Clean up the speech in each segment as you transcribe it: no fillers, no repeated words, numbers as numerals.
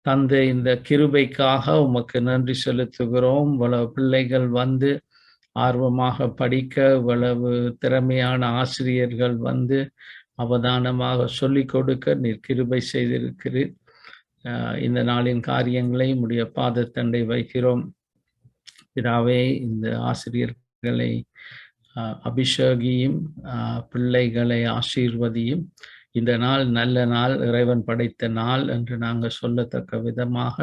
தந்த இந்த கிருபைக்காக உமக்கு நன்றி செலுத்துகிறோம். இவ்வளவு பிள்ளைகள் வந்து ஆர்வமாக படிக்க, இவ்வளவு திறமையான ஆசிரியர்கள் வந்து அவதானமாக சொல்லிக் கொடுக்க நீர் கிருபை செய்திருக்கிறீர். இந்த நாளின் காரியங்களை உம்முடைய பாதத்தண்டை வைக்கிறோம். பிதாவே, இந்த ஆசிரியர்களை அபிஷேகியும், பிள்ளைகளை ஆசீர்வதியும். இந்த நாள் நல்ல நாள், இறைவன் படைத்த நாள் என்று நாங்கள் சொல்லத்தக்க விதமாக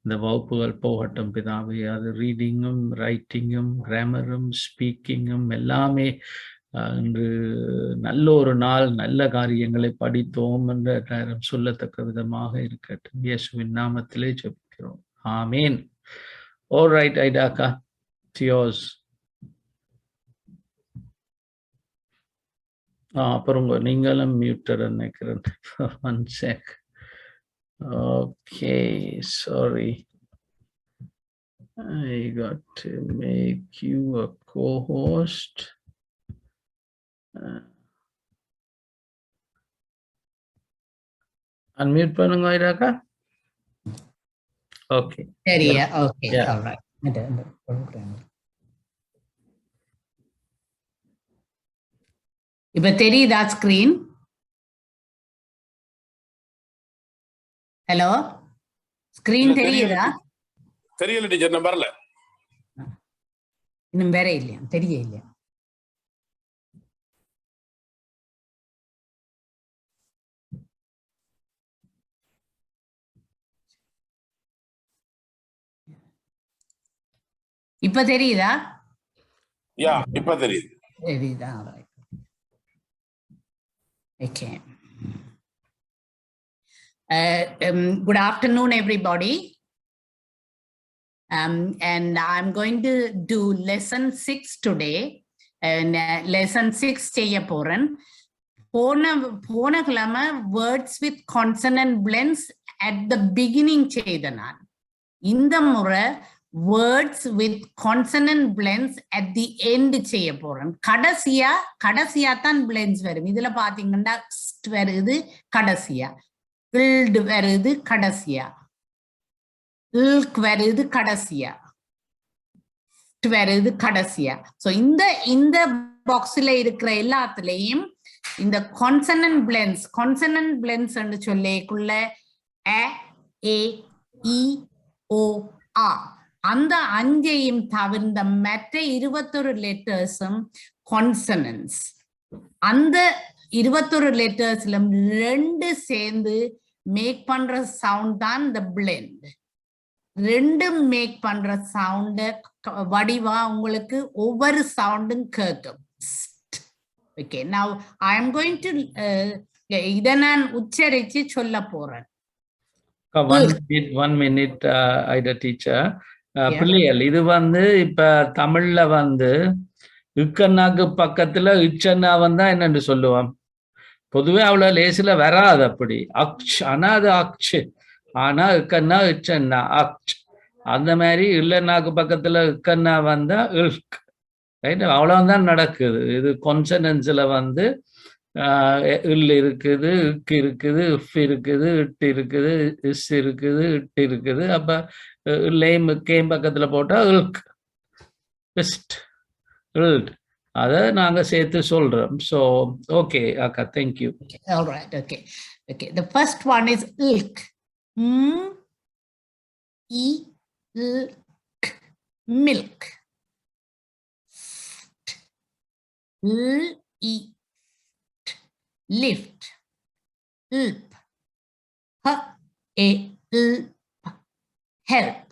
இந்த வகுப்புகள் போகட்டும் பிதாவே. அது ரீடிங்கும், ரைட்டிங்கும், கிராமரும், ஸ்பீக்கிங்கும் எல்லாமே இன்று நல்ல ஒரு நாள், நல்ல காரியங்களை படித்தோம் என்ற நேரம் சொல்லத்தக்க விதமாக இருக்கட்டும். இயேசுவின் நாமத்திலே ஜெபிக்கிறோம். ஆமீன். All right, Aidaka, it's yours. அப்புறம் நீங்களும் மியூட்டர் நினைக்கிறேன். One sec. Okay, sorry. I got to make you a co-host. Unmute பண்ணுங்க ஐடாக்கா. Okay. சரியா? Okay. Yeah. All right. இப்ப தெரியுதா ஸ்கிரீன்? ஹலோ, ஸ்கிரீன் தெரியுதா? தெரியல டீச்சர், நான் வரல. இன்னும் வேற இல்லையா? தெரிய இல்லையா? இப்ப தெரியுதா? யா, இப்ப தெரியுது. தெரியுதா? Okay. Good afternoon, everybody. And I'm going to do lesson 6 today. And lesson 6 செய்ய போறேன். போன கிழமை words with consonant blends at the beginning செய்த நான். இந்த முறை words with consonant blends at the end செய்ய போறேன். கடைசியா தான் blends வரும். இதுல பாத்தீங்கன்னா வருது கடைசியா, இல்ட் வருது கடைசியா, இல்க் வருது கடைசியா, வருது கடைசியா. சோ இந்த பாக்ஸ்ல இருக்கிற எல்லாத்துலயும் இந்த consonant blends என்று சொல்லிக்குள்ள a, e, o, a அந்த 5ஐயும் தவிர்ந்த மற்ற 21 லெட்டர்ஸும் கான்சனன்ஸ். அந்த 21 லெட்டர்ஸ்ல 2 சேர்ந்து மேக் பண்ற சவுண்ட் தான் இந்த பிளெண்ட். 2 மேக் பண்ற சவுண்ட் வடிவா உங்களுக்கு ஒவ்வொரு சவுண்டும் கேட்கும். Okay, now I am going to இதை நான் உச்சரிச்சு சொல்ல போறேன். One minute, Aida teacher. பிள்ளைகள், இது வந்து இப்ப தமிழ்ல வந்து இக்கண்ணாக்கு பக்கத்துல இச்சன்னா வந்தா என்னன்னு சொல்லுவோம்? பொதுவே அவ்வளவு லேசில வராது அப்படி. அக்ஷ், ஆனா அது அக்ஷ். ஆனா இக்கண்ணா இச்சன்னா அக்ஷ். அந்த மாதிரி இல்லைன்னாக்கு பக்கத்துல இக்கண்ணா வந்தா இல்க். ரைட், அவ்வளவுதான் நடக்குது. இது கொன்சனன்ஸ்ல வந்து இல் இருக்குது, இக்கு இருக்குது, இஃப் இருக்குது, இட் இருக்குது, இஸ் இருக்குது, இட் இருக்குது. அப்ப இல்லையும் இக்கையும் பக்கத்துல போட்டா இல்க், இஸ்ட், இல்ட். அதை நாங்க சேர்த்து சொல்றோம். ஸோ ஓகே அக்கா, thank you. All right, okay. The first one is ilk. Ilk, milk. Lift, ilp, help.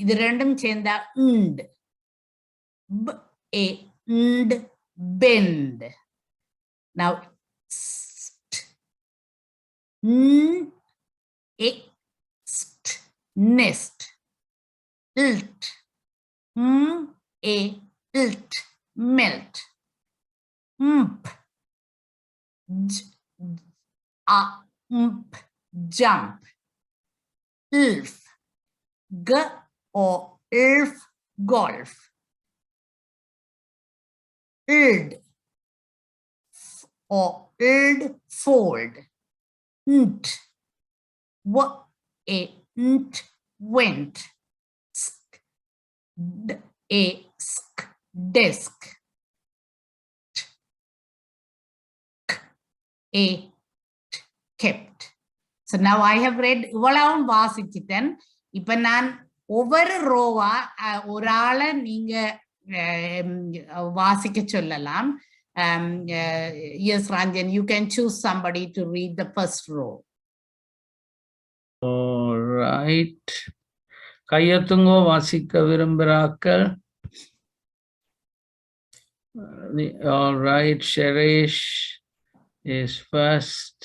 இது ரெண்டும் சேர்ந்தா bend. Now nest, ilt, ilt, melt. Jump. Ilf, or ilf, golf. Ild, or ld fold. Nt, nt went. Sk, sk desk. Kept. So now I have read இவ்வளவும் வாசிச்சிட்டேன். இப்ப நான் ஒவ்வொரு ரோவா ஒரு ஆளை நீங்க வாசிக்க சொல்லலாம். Yes, Ranjan, you can choose somebody to read the first row. All right. கையெழுத்துங்கோ வாசிக்க விரும்புகிறார்கள். All right, Sheresh is first.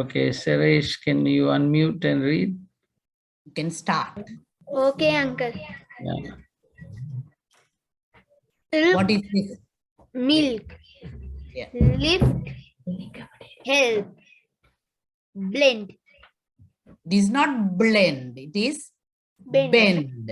Okay, Sheresh, can you unmute and read? You can start. Okay, uncle. Yeah. What is this? Milk. Yeah. Lift. Help. Blend. It is not blend, it is bend.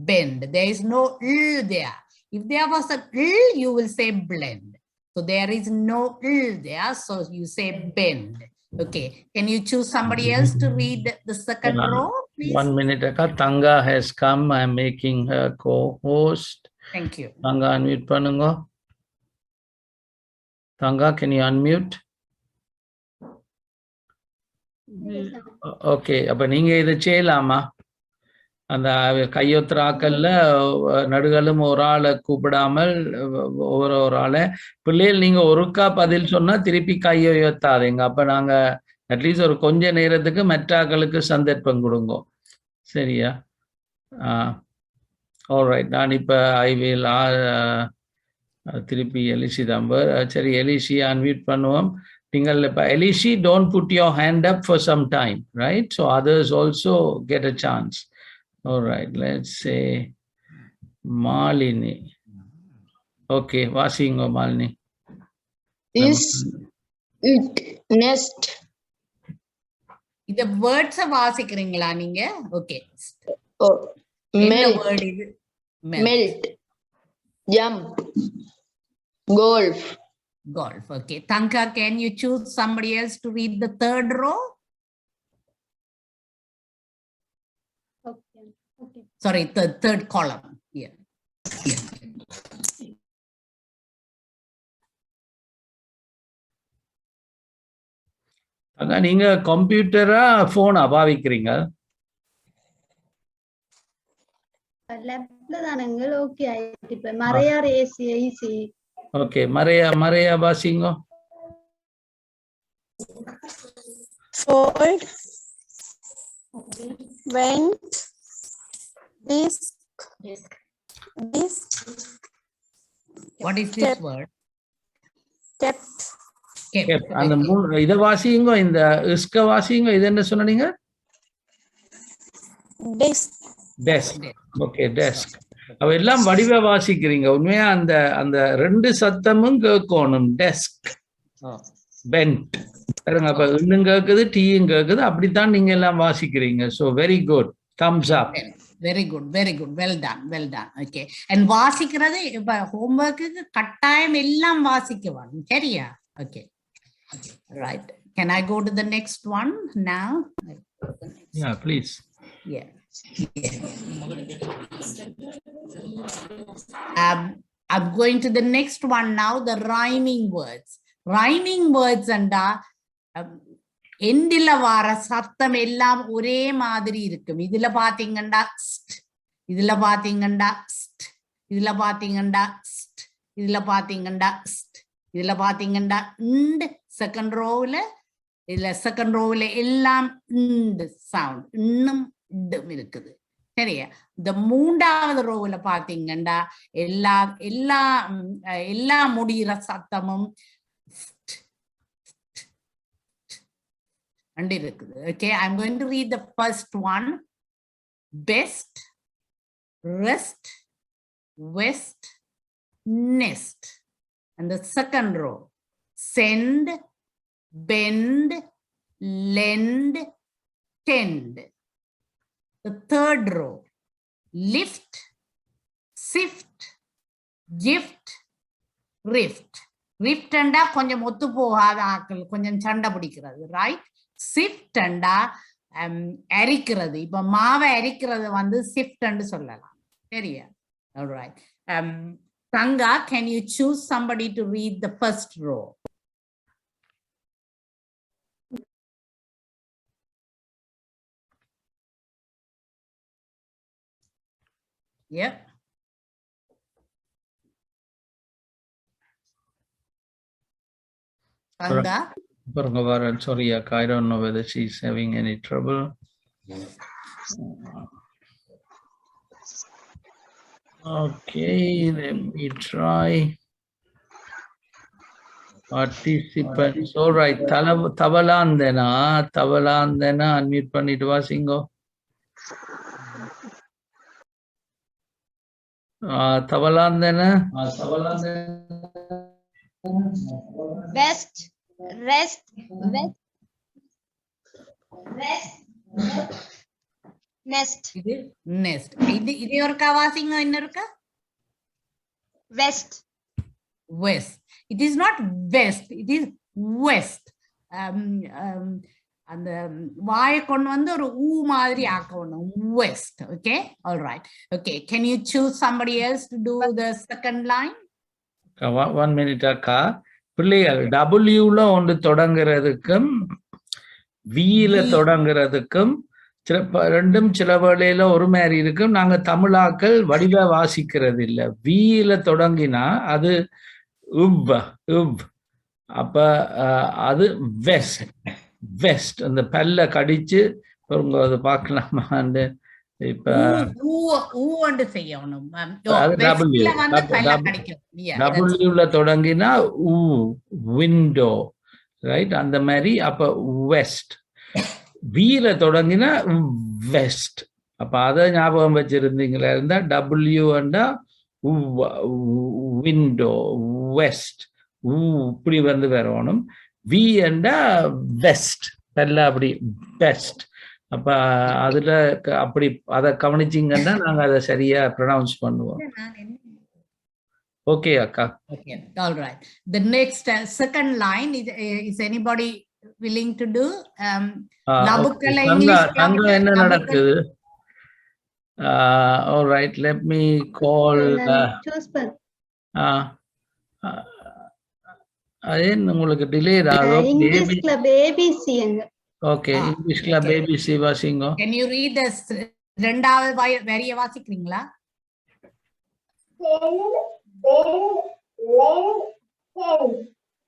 Bend. There is no l there. If there was a l, you will say blend. So there is no l there, so you say bend. Okay. Can you choose somebody else to read the second row, please? 1 minute. Tanga has come. I am making her co-host. Thank you. Tanga, unmute panungo. Tanga, can you unmute? Okay. அப்ப நீங்க இதை செய்யலாமா? அந்த கையொத்துறாக்கல்ல நடுகளும் ஒரு ஆளை கூப்பிடாமல் ஒரு ஆளை பிள்ளைகள் நீங்க ஒருக்கா பதில் சொன்னா திருப்பி கையை உயர்த்தாதீங்க. அப்ப நாங்க அட்லீஸ்ட் ஒரு கொஞ்ச நேரத்துக்கு மற்றாக்களுக்கு சந்தர்ப்பம் கொடுங்க. சரியா? ஆல்ரைட். நான் இப்ப ஐ வில் திருப்பி எலிசி தான். சரி, எலிசி அன்மியூட் பண்ணுவோம். நீங்கள் இப்ப எலிசி, don't put your hand up for some time, right? So others also get a chance. All right, let's say Malini. Okay, vasingo Malini. Is it nest? இந்த வேர்ட்ஸ் வாசிக்கிறீங்களா நீங்க? ஓகே. Oh, என்ன melt. வேர்ட் இது? Melt. Jump. Golf. Golf. Okay. Tanka, can you choose somebody else to read the third row? Okay. Sorry, the third column. Yeah. அதான் நீங்க கம்ப்யூட்டரா போனா பாவிக்கிறீங்க? லேப்ல தானங்க. Okay ஆயிட்டு. இப்ப மறையார் ஏசி ஈஸி. ஓகே, மறையா வாசிங்கோ. Fold. Went. Disk. What is this word? Kept. Kept. அந்த இத வாசிங்கோ. இந்த இஸ்க வாசிங்கோ. இது என்ன சொன்னீங்க? Desk. டெஸ்க். Okay, desk. அவ எல்லாம் வடிவ வாசிக்கிறீங்க. உண்மையா அந்த அந்த ரெண்டு சத்தமும் கேட்கணும். Desk, bent. அப்ப இன்னும் கேட்குது, டீயும் கேட்குது. அப்படித்தான் நீங்க எல்லாம் வாசிக்கிறீங்க. So very good, thumbs up. Very good, very good. Well done, well done. Okay. And வாசிக்கிறது இப்ப ஹோம்ஒர்க்கு கட்டாயம் எல்லாம் வாசிக்க வேணும். சரியா? Okay, right. Can I go to the next one now? Yeah, please. Yeah. I'm going to the next one now, the rhyming words. Rhyming words and எண்டில வர சத்தம் எல்லாம் ஒரே மாதிரி இருக்கும். இதுல பாத்தீங்கன்னா இதுல பாத்தீங்கன்னா இதுல பாத்தீங்கன்னா இதுல பாத்தீங்கன்னா இதுல பாத்தீங்கன்னா செகண்ட் ரோவ்ல, இதுல செகண்ட் ரோவ்ல எல்லாம் சவுண்ட் இன்னும் இருக்குது. சரியா? இந்த மூன்றாவது ரோவ்ல பாத்தீங்கன்னா எல்லா முடிகிற சத்தமும் இருக்குது. Okay, I'm going to read the first one. Best, rest, west, nest. And the second row, send, bend, lend, tend. The third row, lift, sift, gift, rift. ரிஃப்ட்ண்டா கொஞ்சம் ஒத்து போகாத ஆக்கள், கொஞ்சம் சண்டை பிடிக்கிறது, ரைட்? சிஃப்ட்ண்டா அரிக்கிறது. இப்ப மாவை அரிக்கிறது வந்து சிஃப்ட்ன்னு சொல்லலாம். சரியா? Alright. Tanga, can you choose somebody to read the first row? Yep. Tanga. Sorry, I don't know whether she's having any trouble. Okay, let me try. Participants. All right. Thevaranjan, unmute பண்ணிட்டு வாசிங்கோ. Thevaranjan. West, rest, west, rest, nest, இது nest. இது ஒருக்கா வாசிங்க, இன்னொருக்கா? west, West. It is not west, it is west. அந்த வாயை கொண்டு வந்து ஒரு ஊ மாதிரி ஆக்கணும். West. Okay, all right. Okay, can you choose somebody else to do the second line? 1 minute அக்கா. பிள்ளைகள் W-ல ஒன்று தொடங்குறதுக்கும் V-ல தொடங்குறதுக்கும் ரெண்டும் சில வேளையில ஒரு மாதிரி இருக்கும். நாங்க தமிழாக்கள் வடிவ வாசிக்கிறது இல்லை. V-ல தொடங்கினா அது அப்ப அது வெஸ்ட். வெஸ்ட் அந்த பல்ல கடிச்சு அது பார்க்கலாமான்னு இப்ப W-ல தொடங்கினா விண்டோ, ரைட்? அந்த மாதிரி அப்ப வெஸ்ட். V-ல தொடங்கினா வெஸ்ட். அப்ப அதை ஞாபகம் வச்சிருந்தீங்களா இருந்தா W விண்டோ, வெஸ்ட், இப்படி வந்து வரணும். V என்றா வெஸ்ட், எல்லாம் அப்படி பெஸ்ட். அப்ப அதுல அப்படி அதை கவனிச்சிங்கன்னா நாங்க அதை சரியா ப்ரொனவுன்ஸ் பண்ணுவோம். ஓகே அக்கா. Okay, all right. The next second line is anybody willing to do? Labukkala English. அங்க என்ன நடக்குது? All right, let me call. உங்களுக்கு டிலே ஆகும். இங்கிலீஷ்ல பேபிசி. ஓகே, இங்கிலீஷ்ல பேபிசி வாசிங்க. Can you read the இரண்டாவது வரியை வாசிக்கிறீங்களா?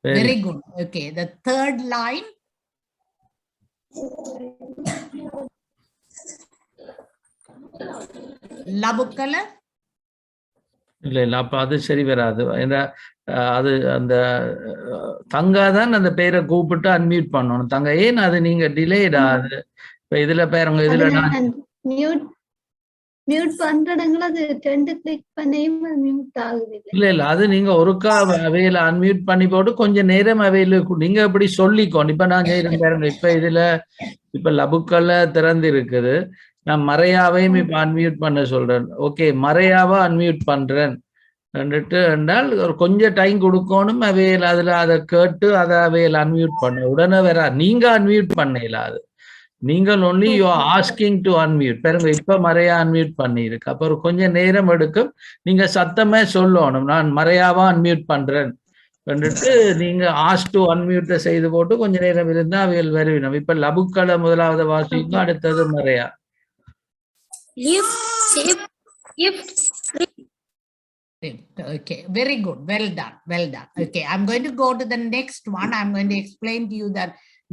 Very good. Okay, the third line. Labukkala. இல்ல அப்ப அது சரி வராது. அது அந்த தங்காதான் அந்த பேரை கூப்பிட்டு அன்மியூட் பண்ணணும். தங்க ஏன் அது நீங்க டிலேடா? அது இப்ப இதுல பேருங்க இதுல மியூட் பண்றதுங்கள அது ரெண்டு கிளிக் பண்ணியும் மியூட் ஆகுது. இல்ல அது நீங்க ஒருக்கா அவையில அன்மியூட் பண்ணி போட்டு கொஞ்ச நேரம் அவையில நீங்க இப்படி சொல்லிக்கோணும். இப்ப நான் செய்யறேன் பாருங்க. இப்ப இதுல இப்ப லபுக்கல்ல திறந்து இருக்குது. நான் மறையாவையும் இப்ப அன்மியூட் பண்ண சொல்றேன். ஓகே, மறையாவா அன்மியூட் பண்றேன் என்றால் ஒரு கொஞ்சம் டைம் கொடுக்கணும். அவையில் அதுல அதை கேட்டு அதை அவையில் அன்மியூட் பண்ண உடனே வேற நீங்க அன்மியூட் பண்ணல. அது நீங்கள் only you are asking to unmute. பாருங்க, இப்ப மறையா அன்மியூட் பண்ணிருக்கு. அப்புறம் கொஞ்சம் நேரம் எடுக்கும். நீங்க சத்தமே சொல்லணும், நான் மறையாவா அன்மியூட் பண்றேன் என்றுட்டு நீங்க ஆஸ்க் டு அன்மியூட்டை செய்து போட்டு கொஞ்ச நேரம் இருந்தா அவையில் வருவினோம். இப்ப லபுக்களை முதலாவது வாசிங்க, அடுத்தது மறையா. Okay, very good. Well done. Well done. Okay, I'm going to go to the next one. I'm going to explain to you the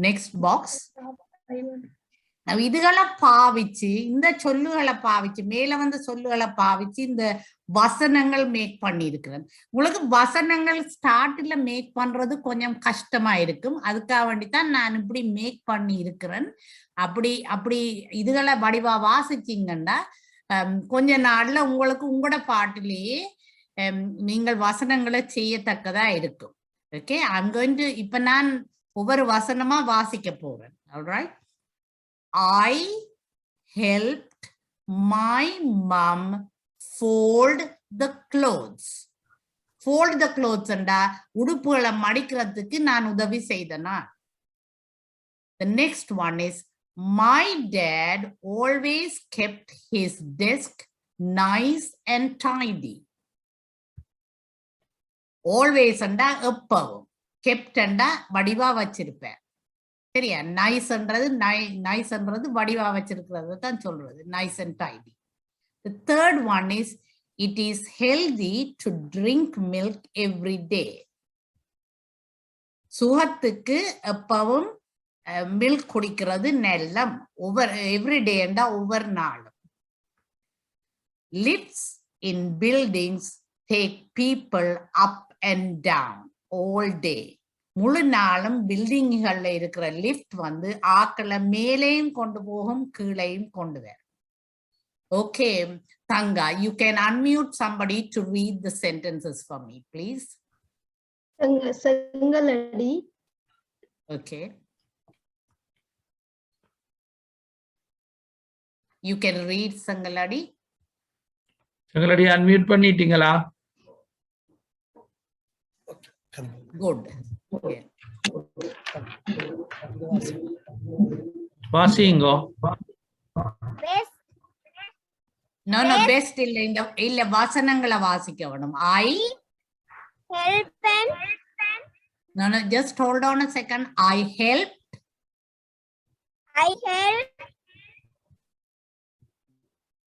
next box. இதுகளை பாவிச்சு, இந்த சொல்லுகளை பாவிச்சு, மேல வந்து சொல்லுகளை பாவிச்சு இந்த வசனங்கள் மேக் பண்ணி இருக்கிறேன். உங்களுக்கு வசனங்கள் ஸ்டார்ட்ல மேக் பண்றது கொஞ்சம் கஷ்டமா இருக்கும். அதுக்காக வேண்டித்தான் நான் இப்படி மேக் பண்ணி இருக்கிறேன். அப்படி இதுகளை வடிவா வாசிச்சிங்கன்னா கொஞ்ச நாள்ல உங்களுக்கு உங்களோட பாட்டிலேயே நீங்கள் வசனங்களை செய்யத்தக்கதா இருக்கும். ஓகே, I'm going to இப்ப நான் ஒவ்வொரு வசனமா வாசிக்க போறேன். Alright. I helped my mom fold the clothes. fold the clothes ண்டா உடுப்புகளை மடிக்கிறதுக்கு நான் உதவி செய்தனா. The next one is my dad always kept his desk nice and tidy. Always ண்டா எப்பவும், kept ண்டா வடிவா வச்சிருப்பேன். சரியா? niceன்றது வடிவா வச்சிருக்கிறது தான் சொல்றது, nice and tidy. The third one is it is healthy to drink milk every day. சுகத்துக்கு எப்பவும் milk குடிக்கிறது நல்லம். every day ண்டா ஒவ்வொரு நாளும். Lifts in buildings take people up and down all day. முழு நாளும் பில்டிங்குகள்ல இருக்கிற லிஃப்ட் வந்து ஆக்களை மேலேயும் கொண்டு போகும், கீழையும் கொண்டு வரும். Okay, Tanga, you can unmute somebody to read the sentences for me, please. Sangaladi. Okay. You can read, Sangaladi. Sangaladi, unmute பண்ணிட்டீங்களா? Good. Okay. வாசிங்கோ. Best. No, best இல்ல வாசனங்களை வாசிக்க வேணும். I Help and. No, just hold on a second. I helped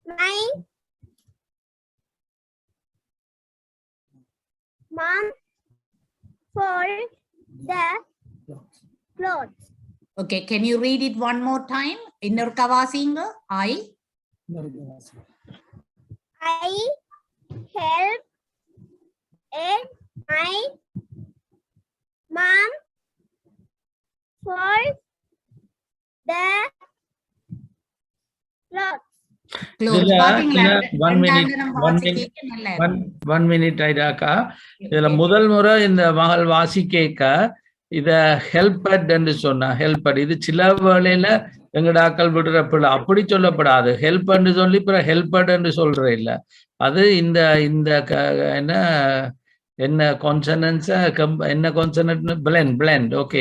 my mom fold the clothes. Okay, can you read it one more time? Innurka vasinga. I help and my mom fold the clothes. One minute ஐடாக்கா. இதுல முதல் முறை இந்த மகள் வாசிக்க இத ஹெல்பட் என்று சொன்னா, ஹெல்பட் இது சில வேளையில எங்கடாக்கள் விடுற பிள்ளை அப்படி சொல்லப்படாது. ஹெல்ப் என்று சொல்லி பிற ஹெல்பட் என்று சொல்ற இல்ல. அது இந்த இந்த என்ன என்ன கான்சனன்ஸ் என்ன கான்சனன்ட் பிளெண்ட். ஓகே,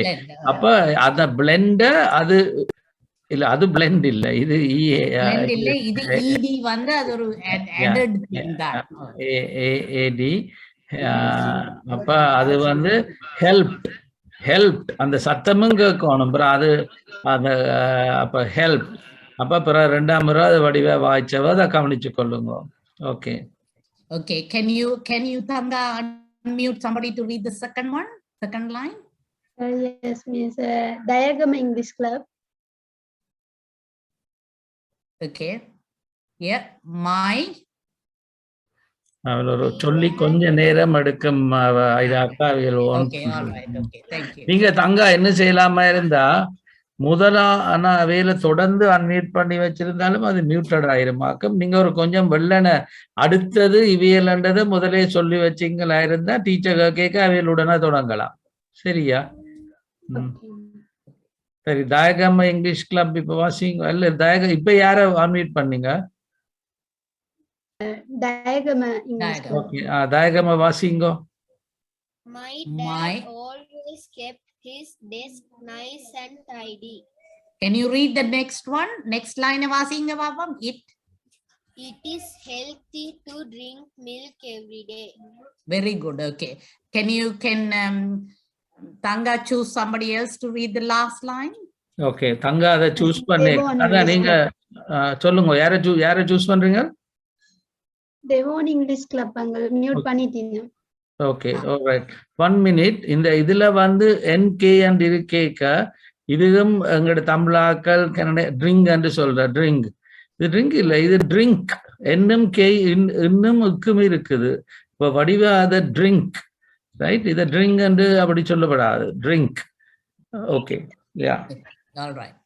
அப்ப அத பிளெண்ட அது இல்ல, அது பிளெண்ட் இல்ல, இது இது ed வந்து அது ஒரு added thing தான். ad. அப்ப அது வந்து ஹெல்ப் அந்த சத்தமும் கேட்கணும். அது அந்த அப்ப ஹெல்ப் அப்ப பிற ரெண்டாம் முறை அது வடிவ வாய்ச்சவ அதை கவனிச்சு கொள்ளுங்க. Okay. Okay, can you Tanga unmute somebody to read the second line? Yes, Miss. Diagram English Club. Okay. Yeah, my. அவள் ஒரு சொல்லி கொஞ்ச நேரம் எடுக்கும் ஐடாக்கா. Okay, all right. Okay, thank you. நீங்க தங்கா என்ன செய்யலாமா இருந்தா முதலான அவையில தொடர்ந்து அன்மியூட் பண்ணி வச்சிருந்தாலும் அது மியூட்டட் ஆயிருமாக்கும். நீங்க ஒரு கொஞ்சம் வெள்ளன அடுத்தது இவியல்ன்றதை முதலே சொல்லி வச்சிங்களா இருந்தா டீச்சர் கேட்க அவையலுடனே தொடங்கலாம். சரியா? சரி, தாயகம்மா இங்கிலீஷ் கிளப் இப்ப வாசிங்க. இல்ல இப்ப யார அன்மியூட் பண்ணீங்க? Okay, தாயகம்மா வாசிங்கோ. My dad always kept his desk nice and tidy. Can you read the next one? Next line vasinga babam. It is healthy to drink milk every day. Very good. Okay. Can Tanga choose somebody else to read the last line? Okay, Tanga அதை choose பண்ணு. அதான் நீங்க சொல்லுங்க, யாரை choose பண்றீங்க? Devon English Club அங்க mute பண்ணிட்டீங்க. Okay, all right. 1 minute. இந்த இதுல வந்து NK and இருக்கேக்க இதுவும் எங்கட தமிழாக்கள் கன்னட ட்ரிங்க் என்று சொல்ற ட்ரிங்க். இது ட்ரிங்க் இல்ல, இது ட்ரிங்க். என்னும் கே இன்னும் உக்கும் இருக்குது. இப்ப வடிவா அத ட்ரிங்க், ரைட்? இத ட்ரிங்க் என்று அப்படி சொல்லப்படாது, drink. Okay, yeah. All right.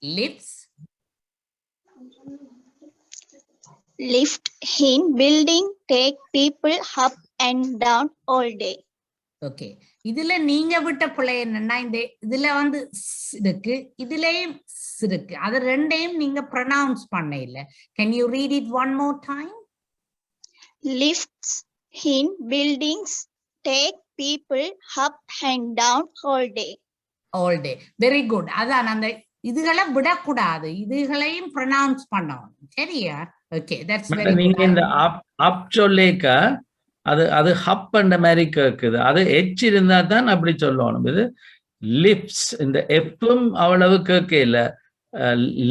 Lift in building take people up and down all day. Okay, இதுல நீங்க விட்ட பிள்ளை என்னன்னா, இந்த இதுல வந்து இருக்கு, இதுலயும் இருக்கு, அது ரெண்டையும் நீங்க ப்ரொனவுன்ஸ் பண்ண இல்ல. Can you read it one more time? Lifts in buildings take people up and down all day. All day. Very good. அதான் அந்த இதுகளை விடக்கூடாது, இதுகளையும் ப்ரொனவுன்ஸ் பண்ணணும். சரியா? ஓகே, தட்ஸ் வெரி நீங்க குட். இந்த அப் சொல்லேக்க அது ஹப் அந்த மாதிரி கேக்குது. அது எச் இருந்தா தான் அப்படி சொல்லணும். இது லிப்ஸ், இந்த எஃப்பும் அவ்வளவு கேட்க இல்ல.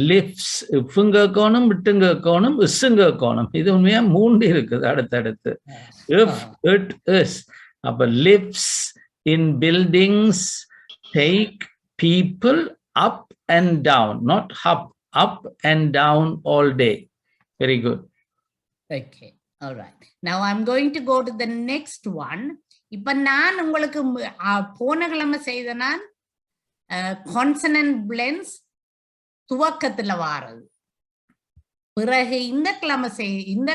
லிப்ஸ் இஃப்பும் கேட்கணும், விட்டும் கேட்கணும், இஸ்ஸும் கேட்கணும். இது உண்மையா 3 இருக்குது அடுத்தடுத்து. If, it, is. அப்ப lips in buildings take people up and down, not hop, up and down all day. Very good. Okay, all right. Now I'm going to go to the next one. இப்ப நான் உங்களுக்கு போன கிழமை செய்த நான் consonant blends துவக்கத்துல வாரது. பிறகு இந்த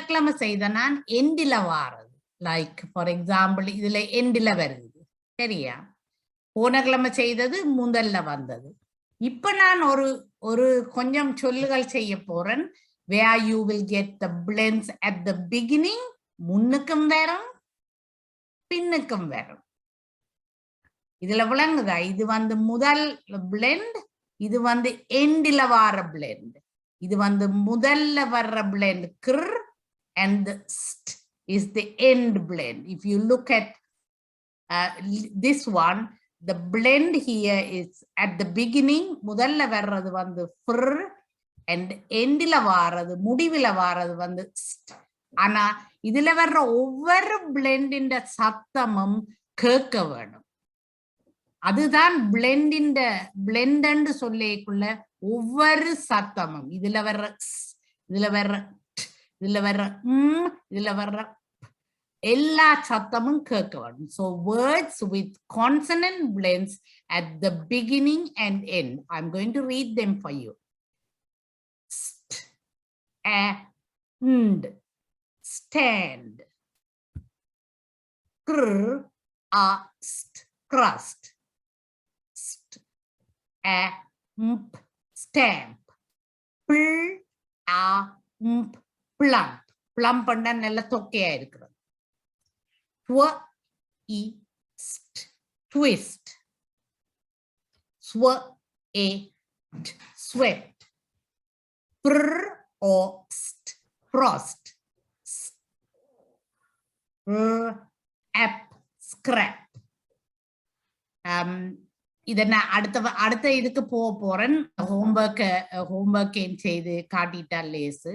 கிழமை செய்த நான் எண்டில வாரது. லைக் ஃபார் எக்ஸாம்பிள் இதுல எண்டில வருது. சரியா? போன கிழமை செய்தது முதல்ல வந்தது. இப்ப நான் ஒரு கொஞ்சம் சொல்லுகள் செய்ய போறேன். where you will get the blends at the beginning, முன்னுக்கும் வரும் பின்னுக்கும் வரும். இதுல விளங்குதா? இது வந்து முதல் blend, இது வந்து எண்டில வர blend. இது வந்து முதல்ல வர்ற blend kr and the st is the end blend. If you look at this one, the blend here is at the beginning, முதல்ல வர்றது வந்து fr and endல வாரது, முடிவில வாரது வந்து st. ஆனா இதுல வர்ற ஒவ்வொரு blend சத்தமும் கேட்க வேணும். அதுதான் blend சொல்லிக்குள்ள ஒவ்வொரு சத்தமும் இதுல வர்ற இதுல வர்ற இதுல வர்ற இதுல வர்ற எல்லா சத்தமும் கேட்க வேணும். So words with consonant blends at the beginning and end. I'm going to read them for you. St, and, stand, kr, ast, crust, st, mp, stamp, pl, mp, plump. Plump பண்ணா நல்ல தொக்கையா இருக்கிறது. Twist, twist, swept, frost, scrap. இத நான் அடுத்த இதுக்கு போறேன். Homework செய்து காட்டிட்டா லேசு.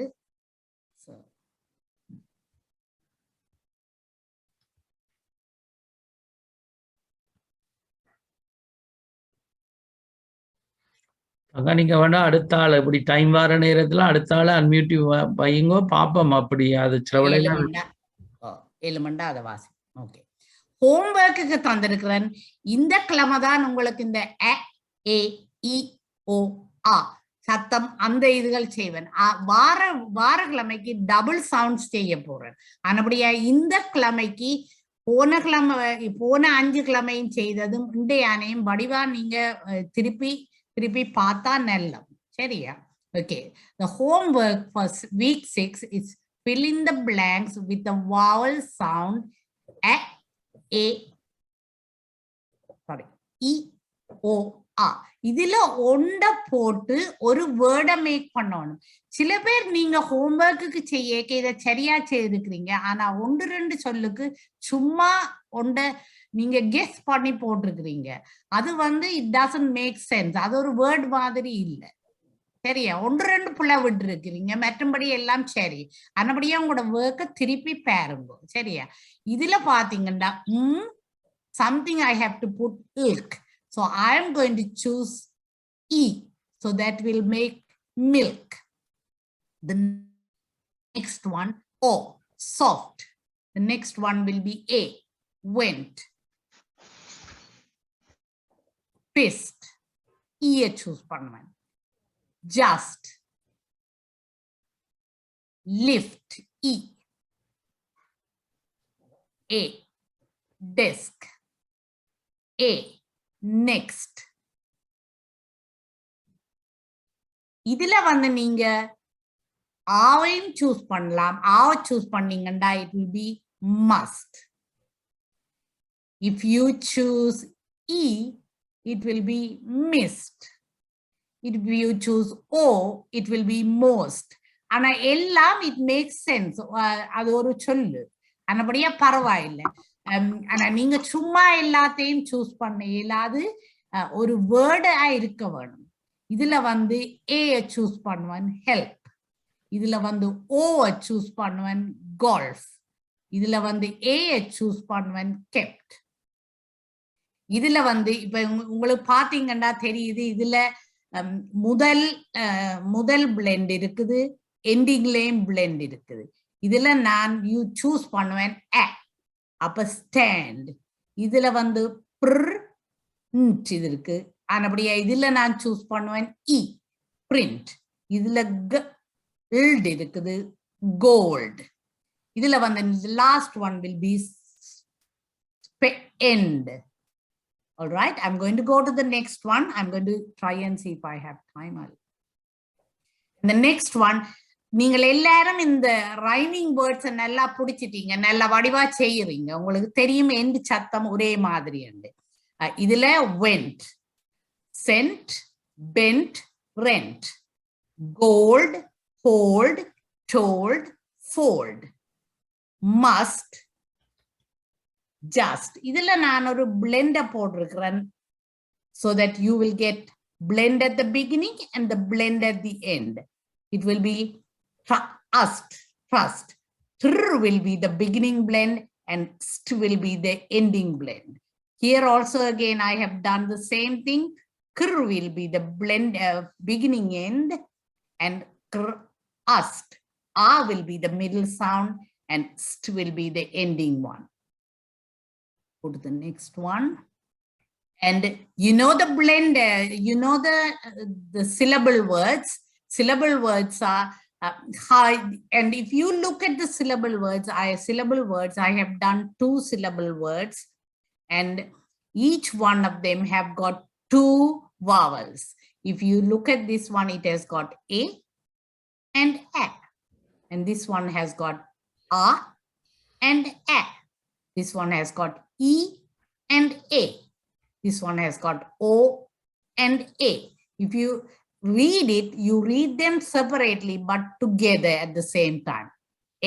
அங்க நீங்க வேணா அடுத்த ஆள் இப்படி டைம் வர நேரத்துல அடுத்த ஆள் அன்மியூட் வையுங்க, பாப்போம். அப்படி அது எலுமண்டா அதை வாசி. ஓகே, ஹோம்வொர்க்கு தந்திருக்கிறேன். இந்த கிழமை தான் உங்களுக்கு இந்த அ, ஏ, இ, ஓ, ஆ சத்தம் அந்த இதுகள் செய்வேன். வார கிழமைக்கு டபுள் சவுண்ட்ஸ் செய்ய போறேன். ஆனபடியா இந்த கிழமைக்கு போன 5 கிழமையும் செய்ததும் இண்டையானையும் வடிவா நீங்க திருப்பி பார்த்தா நல்லம். சரியா? Okay, the homework for week 6 is fill in the blanks with the vowel sound a, e, o, a. இதுல ஒண்ட போட்டு ஒரு வேர்டை மேக் பண்ணணும். சில பேர் நீங்க ஹோம்வொர்க்கு செய்ய இதை சரியா செய்திருக்கிறீங்க. ஆனா 1-2 சொல்லுக்கு சும்மா ஒண்ட நீங்க கெஸ் பண்ணி போட்டிருக்கிறீங்க. அது வந்து இட் டசன்ட் மேக் சென்ஸ். அது ஒரு வேர்ட் மாதிரி இல்லை. சரியா? 1-2 புள்ள விட்டு இருக்கிறீங்க, மற்றபடி எல்லாம் சரி. ஆனபடியா உங்களோட வேர்க்க திருப்பி பாருங்க. சரியா? இதுல பாத்தீங்கன்னா something I have to put ilk. So I am going to choose E. So that will make milk. The next one O, soft. The next one will be A, went. Fist. E choose பண்ணுவேன். Just. Lift. E. A. Desk. A. Next. இதுல வந்து நீங்க ஆவையும் choose பண்ணலாம். ஆவை choose பண்ணீங்கன்னா it will be must. If you choose E, it will be missed. If you choose O, it will be most. ஆனா எல்லாம் it makes sense. அது ஒரு சொல்லு. ஆனபடியா பரவாயில்லை. ஆனா நீங்க சும்மா எல்லாத்தையும் சூஸ் பண்ண இயலாது. ஒரு வேர்டா இருக்க வேணும். இதுல வந்து A சூஸ் பண்ணுவன் ஹெல்ப். இதுல வந்து O சூஸ் பண்ணுவன் கோல்ஃப். இதுல வந்து A சூஸ் பண்ணுவன் கெப்ட். இதுல வந்து இப்ப உங்களுக்கு பாத்தீங்கன்னா தெரியுது, இதுல முதல் பிளெண்ட் இருக்குது, எண்டிங்லயும் பிளெண்ட் இருக்குது. இதுல நான் சூஸ் பண்ணுவேன் A. அப்ப ஸ்டாண்ட். இதுல வந்து இது இருக்கு. ஆனபடியா இதுல நான் சூஸ் பண்ணுவேன் E, print. இதுல இருக்குது, gold. இதுல வந்து last one will be end. All right, I'm going to go to the next one. I'm going to try and see if I have time. The next one, நீங்கள் எல்லாரும் இந்த rhyming words நல்லா பிடிச்சிட்டீங்க, நல்லா வடிவா செய்யறீங்க. உங்களுக்கு தெரியும் எண்டு சத்தம் ஒரே மாதிரி உண்டு. இதுல went, sent, bent, rent, gold, hold, told, fold, must, just. இதுல நான் ஒரு blend போட்டிருக்கிறேன், so that you will get blend at the beginning and the blend at the end. It will be trust. Tr will be the beginning blend and st will be the ending blend. Here also again I have done the same thing. Kr will be the blend beginning end and ust. A will be the middle sound and st will be the ending one. Go to the next one. And you know the blend, you know the syllable words. Syllable words are high. And if you look at the syllable words, I have done 2 syllable words. And each one of them have got 2 vowels. If you look at this one, it has got A and A. And this one has got A and A. This one has got E and A. This one has got O and A. If you read it, you read them separately but together at the same time.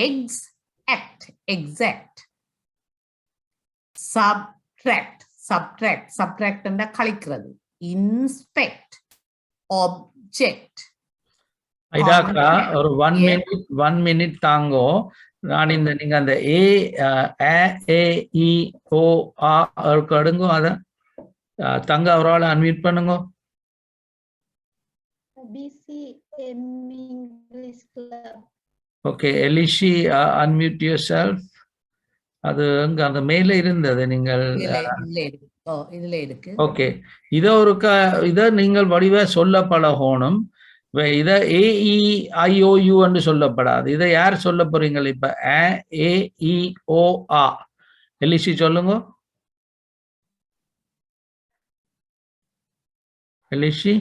Eggs, act, exact. Subtract and கழிக்கிறது. Inspect, object. ஐடாக்கா ஒரு 1 minute தாங்கோ. நான் இந்த நீங்க அந்த ஏ இ ஓ ஆ அடுங்கோ, அத தங்க அவரால் unmute பண்ணுங்க. BCM English Club. Okay, Elishi, unmute yourself. அது அங்க அந்த மேல இருந்தது நீங்கள். இதுல இருக்கு. ஓகே, இத நீங்கள் வடிவா சொல்ல பழகணும். இத AEIOU என்று சொல்லப்படாது. இதை யார் சொல்ல போறீங்க இப்ப? AEOA. எலிசி சொல்லுங்க. எலிசி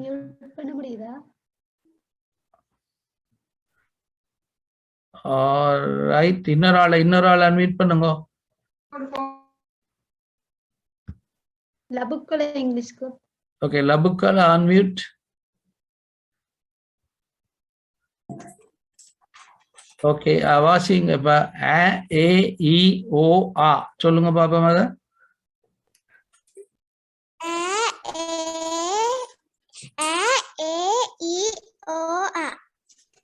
மியூட் பண்ண முடியுதா? ரைட், இன்னொரு ஆள் அன்மியூட் பண்ணுங்க. Labookellie English club. Okay, Labookellie unmute. Okay, வாசிங்க இப்ப AEOA சொல்லுங்க பாப்போம். அத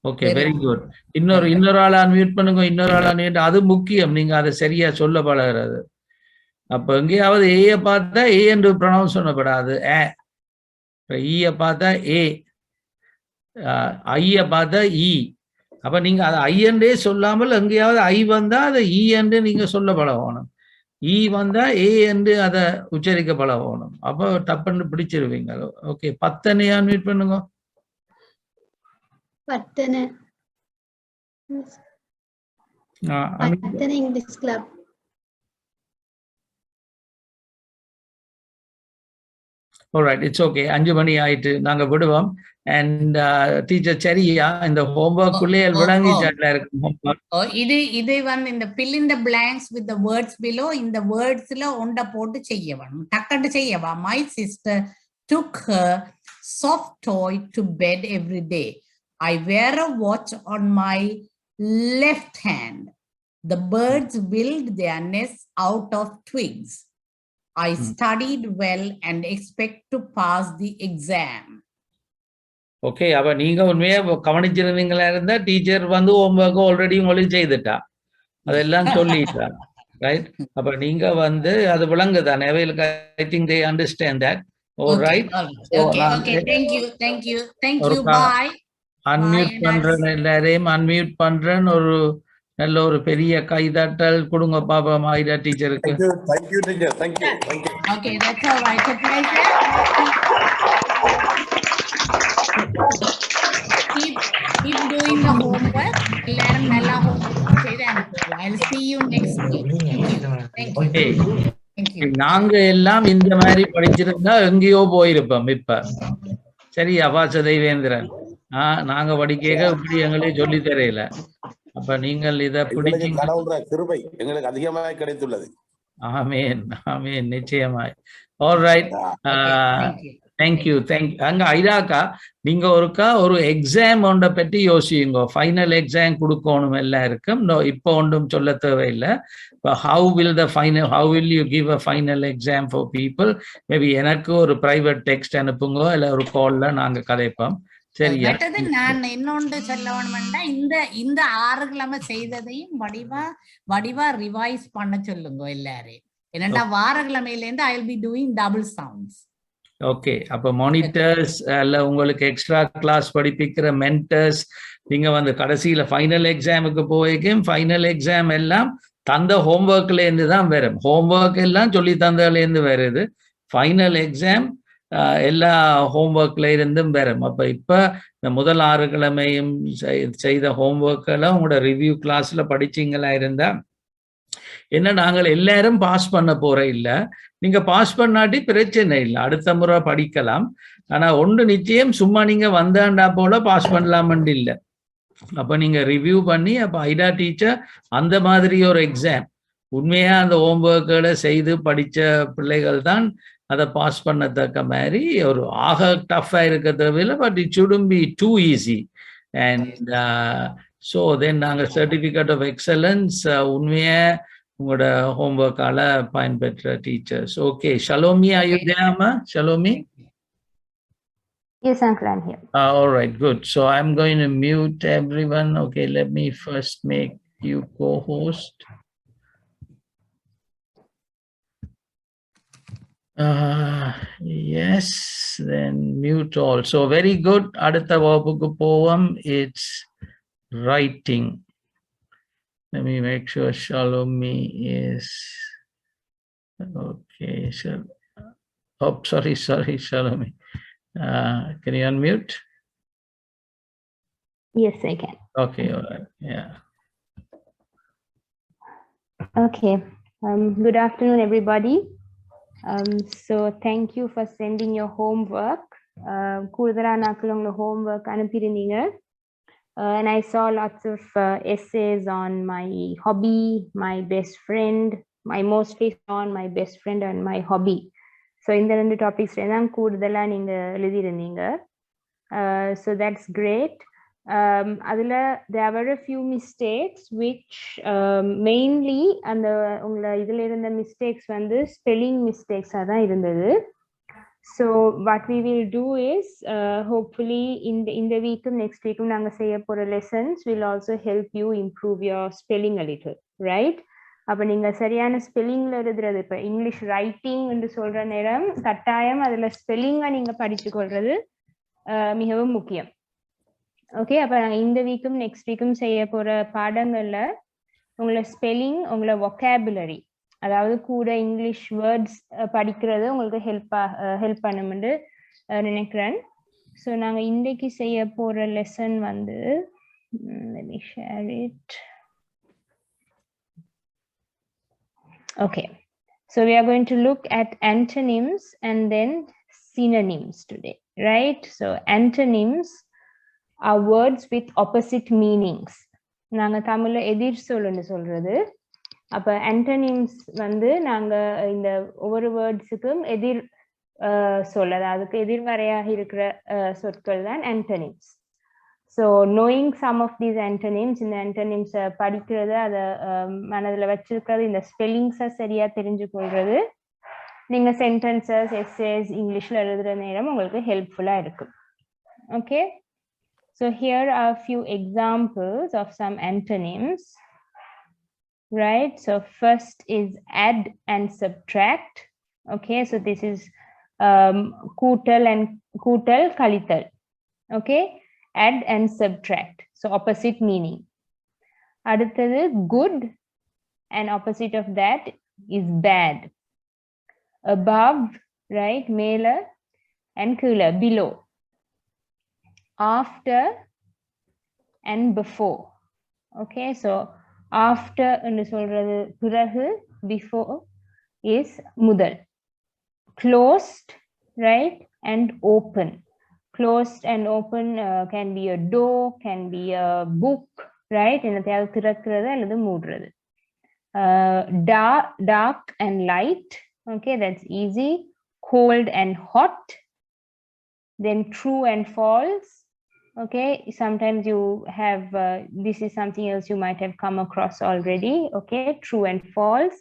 ஓகே, வெரி குட். இன்னொரு ஆள் அன்மியூட் பண்ணுங்க. இன்னொரு ஆள் அன்மியூட். அது முக்கியம், நீங்க அதை சரியா சொல்ல பழகிறது. அப்ப எங்கேயாவது ஏ பார்த்தா ஏ என்று ப்ரொனவுன்ஸ் பண்ணப்படாது. ஈய பார்த்தா ஏ, ஐய பார்த்தா இ. அப்ப நீங்க அதை ஐ என்றே சொல்லாமல் எங்கேயாவது ஐ வந்தா அதை இ என்று நீங்க சொல்ல பழகணும். ஈ வந்தா ஏ என்று அதை உச்சரிக்க பழகணும். அப்போ டப்புன்னு பிடிச்சிருவீங்க. ஓகே, 10 அன்மியூட் பண்ணுங்க. 10 English club. All right, it's okay. 5 மணி ஆயிட்டு நாங்க விடுவோம். And டீச்சர் சரியா இந்த ஹோம்வொர்க் பிள்ளைகள் விளங்கிட்டாங்களா இருக்கு homework? இது வந்து இந்த fill in the blanks with the words below, இந்த wordsல ஒண்ட போட்டு செய்யணும். டக்கட்டு செய்யவா. My sister took her soft toy to bed every day. I wear a watch on my left hand. The birds build their nests out of twigs. I studied well and expect to pass the exam. Okay, அப்ப நீங்க உண்மையா கவனிச்சிருந்தீங்களா இருந்தா teacher வந்து homework already உங்களுக்கு செய்துட்டா, அதெல்லாம் சொல்லிட்டா, right? அப்ப நீங்க வந்து அது விளங்குதானே? I think they understand that. All right. Okay, thank you, bye. Unmute பண்றேன், எல்லாரையும் அன்மியூட் பண்றேன். ஒரு நல்ல ஒரு பெரிய கைதட்டல் கொடுங்க பாப்பா ஐடா டீச்சருக்கு. Thank you teacher. Thank you. Okay, that's all right. Keep doing the homework. எல்லாரும் நல்லா homework செய்து அனுப்புங்க. I'll see you next week. Thank you. நாங்க எல்லாம் இந்த மாதிரி படிச்சிருந்தா எங்கேயோ போயிருப்போம் இப்ப. சரியா தேவேந்திரன்? நாங்க படிக்க இப்படி எங்களுக்கு சொல்லி தெரியல. அப்ப நீங்கள் இத பிடிச்சி கடவுளுடைய கிருபை எங்களுக்கு அதிகமாக கிடைத்துள்ளது. ஆமென், ஆமென், நிச்சயமாய். All right. Thank you. அங்க ஐடாக்கா நீங்க ஒரு எக்ஸாம் ஒன்றை பற்றி யோசியுங்க. ஃபைனல் எக்ஸாம் கொடுக்கணும் எல்லாம் இருக்கும். இப்போ ஒன்றும் சொல்ல தேவையில்லை. how will you give a final exam for people? Maybe எனக்கு ஒரு பிரைவேட் டெக்ஸ்ட் அனுப்புங்க, இல்ல ஒரு கால்ல நாங்க கதைப்போம். சரியா? நான் இன்னொன்று சொல்ல வேணும்னா, இந்த 6 கிழமை செய்ததையும் வடிவா ரிவைஸ் பண்ண சொல்லுங்க எல்லாரையும். என்னடா வாரக்கிழமையில இருந்து I will be doing double sounds. Okay, அப்ப மானிட்டர்ஸ் அல்ல உங்களுக்கு எக்ஸ்ட்ரா கிளாஸ் படிப்பிக்கிற மென்டர்ஸ் நீங்க வந்து கடைசியில ஃபைனல் எக்ஸாமுக்கு போய்க்கும். ஃபைனல் எக்ஸாம் எல்லாம் தந்த ஹோம்ஒர்க்ல இருந்து தான் வரும். ஹோம்ஒர்க் எல்லாம் சொல்லி தந்ததுல இருந்து வருது. ஃபைனல் எக்ஸாம் எல்லா ஹோம்ஒர்க்ல இருந்தும் வரும். அப்ப இப்ப இந்த முதல் 6 கிழமையும் செய்த ஹோம்ஒர்க் எல்லாம் உங்களோட ரிவ்யூ கிளாஸ்ல படிச்சீங்களா இருந்தா என்ன, நாங்கள் எல்லாரும் பாஸ் பண்ண போற இல்ல. நீங்க பாஸ் பண்ணாட்டி பிரச்சனை இல்லை, அடுத்த முறை படிக்கலாம். ஆனா ஒன்று நிச்சயம், சும்மா நீங்க வந்தாண்டா போல பாஸ் பண்ணலாமன்னு இல்லை. அப்ப நீங்க ரிவ்யூ பண்ணி அப்ப ஐடா டீச்சர் அந்த மாதிரி ஒரு எக்ஸாம் உண்மையா அந்த ஹோம்ஒர்க்குகளை செய்து படிச்ச பிள்ளைகள் தான் அதை பாஸ் பண்ணத்தக்க மாதிரி ஒரு ஆக டஃபா இருக்க தேவையில்லை. But it shouldn't be too easy. And so then நாங்கள் சர்டிஃபிகேட் ஆஃப் எக்ஸலன்ஸ் உண்மையா உங்களோட ஹோம்ஒர்க்கால பயன்பெற்ற teachers. Okay, Shalomi, are you there, ma? Shalomi? Yes, uncle, I'm here. All right, good. So I'm going to mute everyone. Okay, let me first make you co-host. Yes, then mute all. So very good. Adutha vapuku povam, it's writing. Let me make sure Shalomi is okay. Sure. Oh, sorry, Shalomi. Can you unmute? Yes, I can. Okay, all right. Yeah. Okay. Good afternoon, everybody. So thank you for sending your homework. Kudra homework anupirindinga. And I saw lots of essays on my hobby, my best friend, mostly on my best friend and my hobby. So in the two topics, so that's great. There were a few mistakes which mainly and the mistakes வந்து spelling mistakes தான் இருந்தது. So what we will do is hopefully in the week next week நாங்க செய்ய போற lessons will also help you improve your spelling a little, right? அப்ப நீங்க சரியான ஸ்பெல்லிங்ல எழுதுறது, இப்ப இங்கிலீஷ் ரைட்டிங் என்று சொல்ற நேரம் கட்டாயம் அதுல ஸ்பெல்லிங்கை நீங்க படிச்சு கொள்றது மிகவும் முக்கியம். ஓகே, அப்ப நாங்க இந்த வீக்கும் நெக்ஸ்ட் வீக்கும் செய்ய போற பாடங்கள்ல உங்களை ஸ்பெல்லிங், உங்களை வொக்காபுலரி, அதாவது கூட இங்கிலீஷ் வேர்ட்ஸ் படிக்கிறது உங்களுக்கு ஹெல்ப் பண்ணும்னு நினைக்கிறேன். ஸோ நாங்க இன்றைக்கு செய்ய போற லெசன் வந்து let me share it. Okay, so we are going to look at antonyms and then synonyms today, right? So antonyms are words with opposite meanings. நாங்க தமிழ்ல எதிர் சொல்லுன்னு சொல்றது. அப்ப antonyms வந்து நாங்க இந்த ஒவ்வொரு வேர்ட்ஸுக்கும் எதிர் சொல்ல, அதுக்கு எதிர்மறையாக இருக்கிற சொற்கள் தான் antonyms. So knowing some of these antonyms, இந்த antonyms படிக்கிறது, அதை மனதில் வச்சிருக்கிறது, இந்த ஸ்பெல்லிங்ஸை சரியா தெரிஞ்சு கொள்றது, நீங்க சென்டென்சஸ் எஸ்ஸேஸ் இங்கிலீஷ்ல எழுதுற நேரம் உங்களுக்கு ஹெல்ப்ஃபுல்லா இருக்கும். Okay, so here are a few examples of some antonyms, right? So first is add and subtract. Okay, so this is கூட்டல் கழித்தல். Okay, add and subtract, so opposite meaning. அடுத்தது good, and opposite of that is bad. Above, right, மேல, and கீழே, below. After and before. Okay, so after என்று சொல்றது பிறகு, before is முதல். Closed, right, and open. Closed and open can be a door, can be a book, right? என்னத்தையாவது திறக்கிறது அல்லது மூடுறது. Dark and light. Okay, that's easy. Cold and hot. Then true and false. Okay, sometimes you have this is something else you might have come across already. Okay, true and false.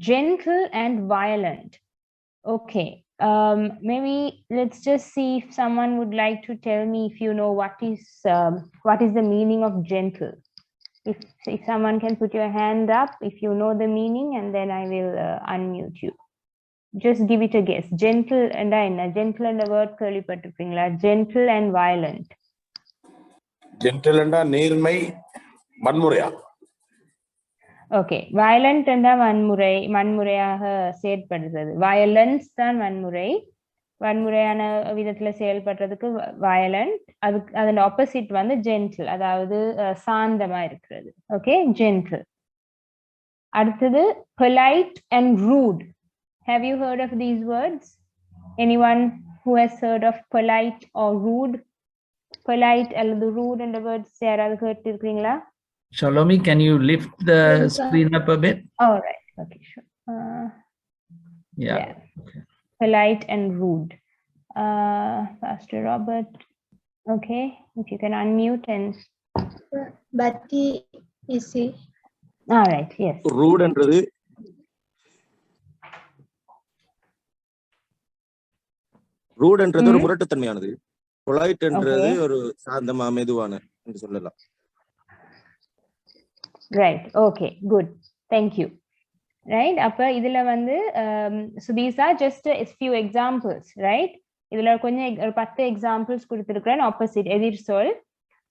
Gentle and violent. Okay, maybe let's just see if someone would like to tell me if you know what is the meaning of gentle. If someone can put your hand up if you know the meaning, and then I will unmute you. Just give it a guess. Gentle and gentle and a word கேள்விப்பட்டிருப்பீங்களா? Gentle and violent. Gentle and நேர்மை வன்முறையா? Okay, violent and வன்முறையாக செயல்படுறது. Violence தான் வன்முறையான விதத்துல செயல்படுறதுக்கு violent. அதன் opposite வந்து gentle, அதாவது சாந்தமா இருக்கிறது. Okay, gentle. அடுத்தது polite and rude. Have you heard of these words? Anyone who has heard of polite or rude? Polite அல்லது rude என்ற words யாராவது கேட்டிருக்கீங்களா? Shalomi, can you lift the screen up a bit? All right. Okay, sure. Yeah. Okay. Polite and rude. Pastor Robert. Okay, if you can unmute and. Bati is he? All right. Yes. Rude என்றது ஒரு முரட்டுத்தன்மையானது. Polite என்றது ஒரு சாந்தமா மெதுவான என்று சொல்லலாம். Right. Okay, good. Thank you. Right, அப்ப இதுல வந்து so these are just a few examples, right? இதுல கொஞ்சம் ஒரு 10 examples கொடுத்திருக்கிறேன் opposite எதிர் சொல்.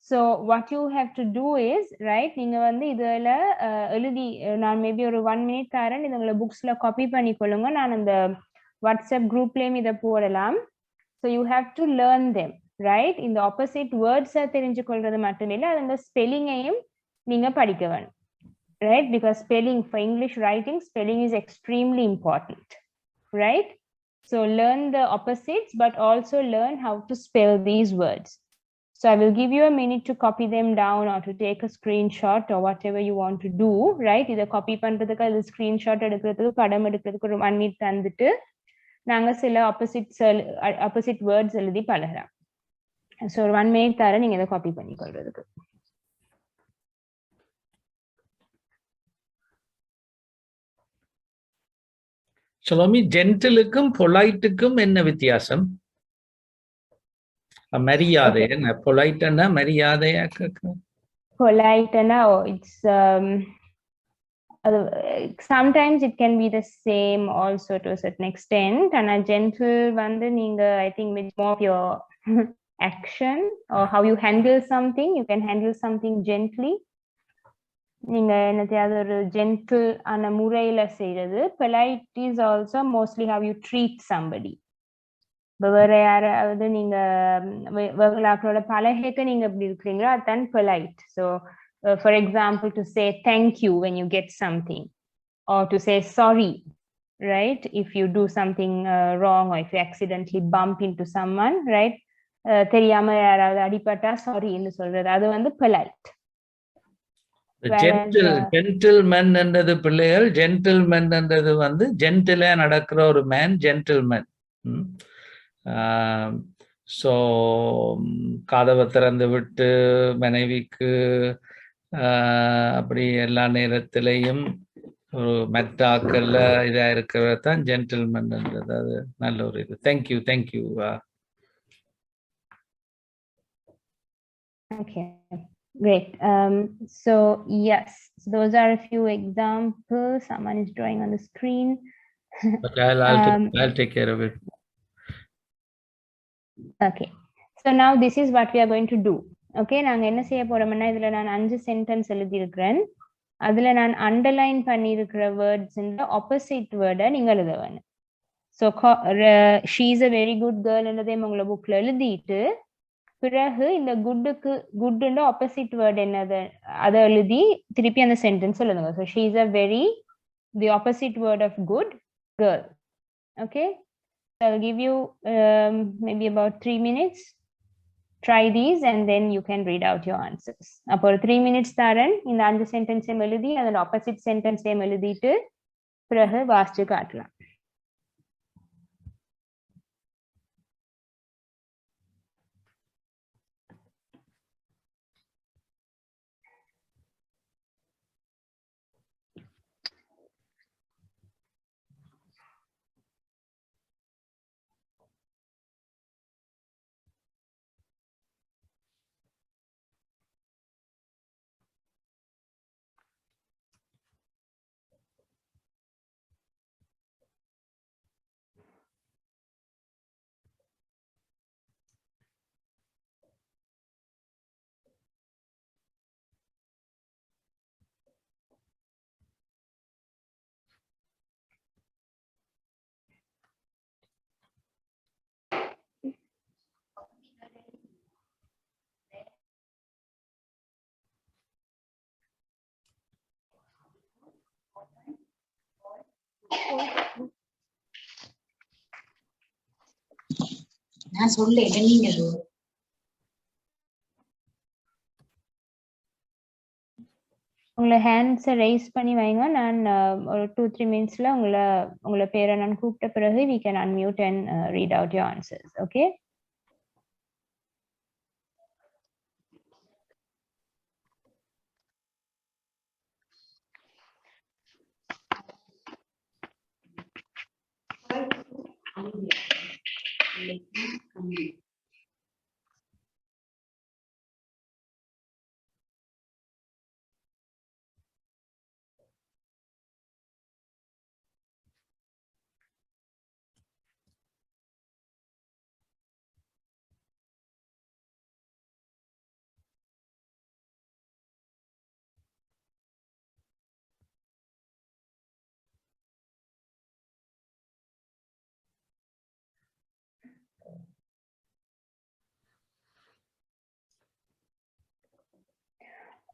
So what you have to do is, right, நீங்க வந்து இதுல எழுதி, நான் மேபி ஒரு 1 minute தரேன், இது உங்களை புக்ஸ்ல காப்பி பண்ணிக்கொள்ளுங்க. நான் அந்த வாட்ஸ்அப் குரூப்லயும் இதை போடலாம். So you have to learn them, right? இந்த opposite words தெரிஞ்சு கொள்றது மட்டும் இல்லை, அந்த ஸ்பெல்லிங்கையும் நீங்க படிக்க வேணும், right? Because spelling, for English writing, spelling is extremely important, right? So learn the opposites, but also learn how to spell these words. So I will give you a minute to copy them down or to take a screenshot or whatever you want to do, right? Either copy பண்றதுக்கு அல்லது screenshot எடுக்கிறதுக்கு படம் எடுக்கிறதுக்கு ஒரு 1 minute தந்துட்டு நாங்க சில opposite words எழுதி பழகலாம். So ஒரு 1 minute தரேன், நீங்க இதை காப்பி பண்ணிக்கொள்றதுக்கு. Shalomi, gentleக்கும் பொலைட்டுக்கும் என்ன வித்தியாசம்? மரியாதை என்ன? பொலைட்னா மரியாதையா? Polite-na, it's sometimes it can be the same also to a certain extent, and a gentle வந்து நீங்க I think with more of your action or how you handle something, you can handle something gently. நீங்க என்னத்தையாவது ஒரு gentle ஆன முறையில செய்யறது. Polite is also mostly how you treat somebody. வேற யாராவது நீங்க அவங்களோட பழகிக்க நீங்க எப்படி இருக்கிறீங்களோ அதுதான் polite. So for example, to say thank you when you get something, or to say sorry, right? If you do something wrong or if you accidentally bump into someone, right? தெரியாம யாராவது அடிபட்டா sorry ன்னு சொல்றது அது வந்து polite. Gentleman என்றது பிள்ளைகள், gentleman என்றது வந்து ஜென்டிலா நடக்கிற ஒரு மேன், ஜென்டில்மேன். ஸோ கதவை திறந்து விட்டு மனைவிக்கு அப்படி எல்லா நேரத்திலையும் ஒரு மெட்டாக்கல்ல இதா இருக்கிறது தான் ஜென்டில்மேன் என்றது. அது நல்ல ஒரு இது. Thank you thank you. Okay, great. So yes, so those are a few examples. Someone is drawing on the screen. But I'll take care of it. Okay, so now this is what we are going to do. Okay, நாங்க என்ன செய்ய போறோம்னா இதுல நான் 5 sentence எழுதி இருக்கிறேன். அதுல நான் அண்டர்லைன் பண்ணி இருக்கிற வேர்ட்ஸ் இந்த ஆப்போசிட் வேர்டை நீங்க எழுத வேணும். So she is a very good girl என்றதை உங்களோட புக்ல எழுதிட்டு பிறகு இந்த குட்டுக்கு குட்டுன்ற ஆப்போசிட் வேர்ட் என்னது அதை எழுதி திருப்பி அந்த சென்டென்ஸ் எழுதுங்க. So she is a very the opposite word of good girl. Okay, I will give you maybe about 3 minutes. Try these and then you can read out your answers. அப்போ ஒரு 3 minutes தரேன். இந்த 5 சென்டென்ஸையும் எழுதி அதோட opposite சென்டென்ஸையும் எழுதிட்டு பிறகு வாசிச்சு காட்டலாம். நான் சொல்லேன் நீங்க உங்களை ஹேண்ட்ஸை ரைஸ் பண்ணி வைங்க. நான் ஒரு 2-3 minutesல உங்களை பேரை நான் கூப்பிட்ட பிறகு we can unmute and read out your answers. Okay?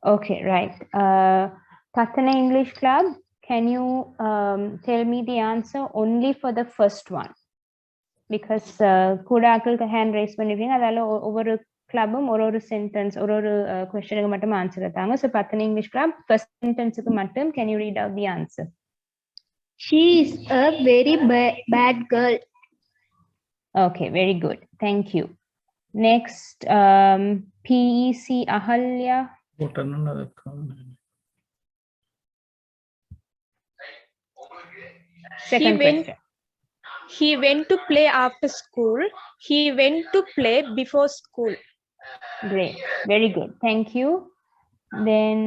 Okay, right. Kathana English Club, can you tell me the answer only for the first one? Because கூடாக்களுக்கு hand raise பண்ணிருக்கீங்க, அதால ஒவ்வொரு கிளப்பும் ஒரு சென்டென்ஸ் ஒரு கொஸ்டினுக்கு மட்டும் ஆன்சர் எடுத்தாங்க. So Kathana English Club first சென்டென்ஸுக்கு மட்டும் can you read out the answer? She is a very bad girl. Okay, very good. Thank you. Next, PEC Ahalya. Second question. He went to play after school. He went to play before school. Great. Very good. Thank you. Then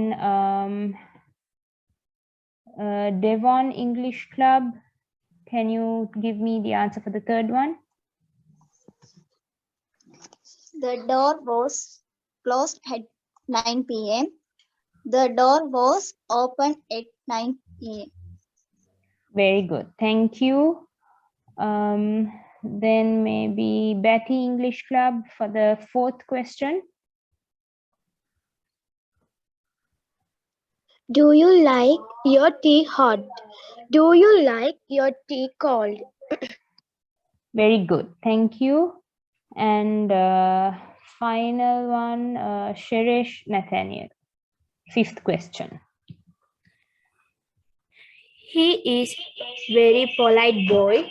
Devon English Club. Can you give me the answer for the third one? The door was closed at 9 p.m. The door was open at 9 p.m. Very good. Thank you. Then maybe Betty English Club for the fourth question. Do you like your tea hot? Do you like your tea cold? Very good. Thank you. And final one, Sheresh Nathaniel. Fifth question. He is very polite boy.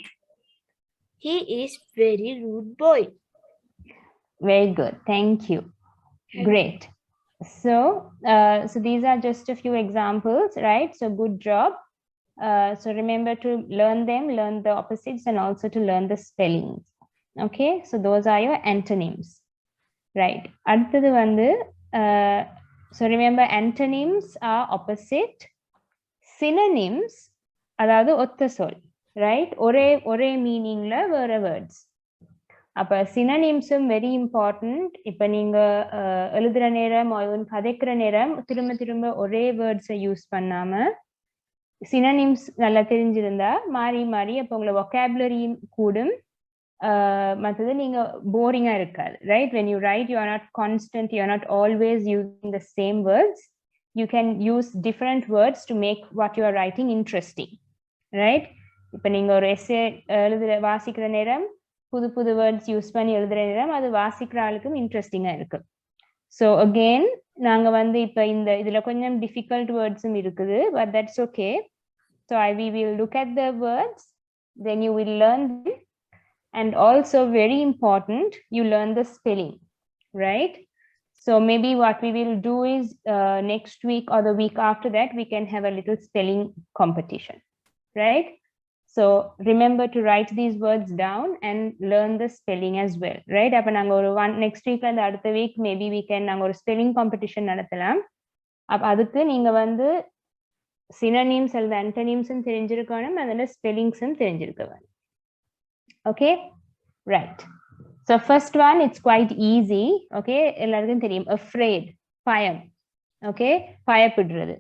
He is very rude boy. Very good. Thank you. Great. So, so these are just a few examples, right? So good job. So remember to learn them, learn the opposites, and also to learn the spellings. Okay, so those are your antonyms, right? அடுத்தது வந்து, so remember antonyms are opposite. Synonyms, அதாவது ஒத்த சொல், right? ஒரே மீனிங்ல வேற words. அப்ப synonyms-உம் very important. இப்ப நீங்க எழுதுற நேரம் கதைக்கிற நேரம் திரும்ப ஒரே வேர்ட்ஸை யூஸ் பண்ணாம synonyms நல்லா தெரிஞ்சிருந்தா மாறி அப்ப உங்களை vocabulary கூடும். மற்றது நீங்க போரிங்கா இருக்காது, right? When you write, you are not constant, you are not always using the same words. You can use different words to make what you are writing interesting, right? இப்ப நீங்க ஒரு essay வாசிக்கிற நேரம் புது வேர்ட்ஸ் யூஸ் பண்ணி எழுதுற நேரம் அது வாசிக்கிற ஆளுக்கும் இன்ட்ரெஸ்டிங்கா இருக்கு. ஸோ அகெயின் நாங்க வந்து இப்ப இதுல கொஞ்சம் டிஃபிகல்ட் வேர்ட்ஸும் இருக்குது, but that's okay. So we will look at the words, then you will learn them, and also very important, you learn the spelling, right? So maybe what we will do is next week or the week after that we can have a little spelling competition, right? So remember to write these words down and learn the spelling as well, right? அப்ப நாங்க ஒரு next week and அடுத்த week maybe we can நாங்க ஒரு spelling competition நடத்தலாம். அப்ப அதுக்கு நீங்க வந்து synonyms அல்லது antonyms தெரிஞ்சிருக்கணும், அதோட spellings தெரிஞ்சிருக்கணும். Okay, right. So first one, it's quite easy. Okay, எல்லாருக்கும் தெரியும், afraid, பயம். Okay, பயப்படுறது.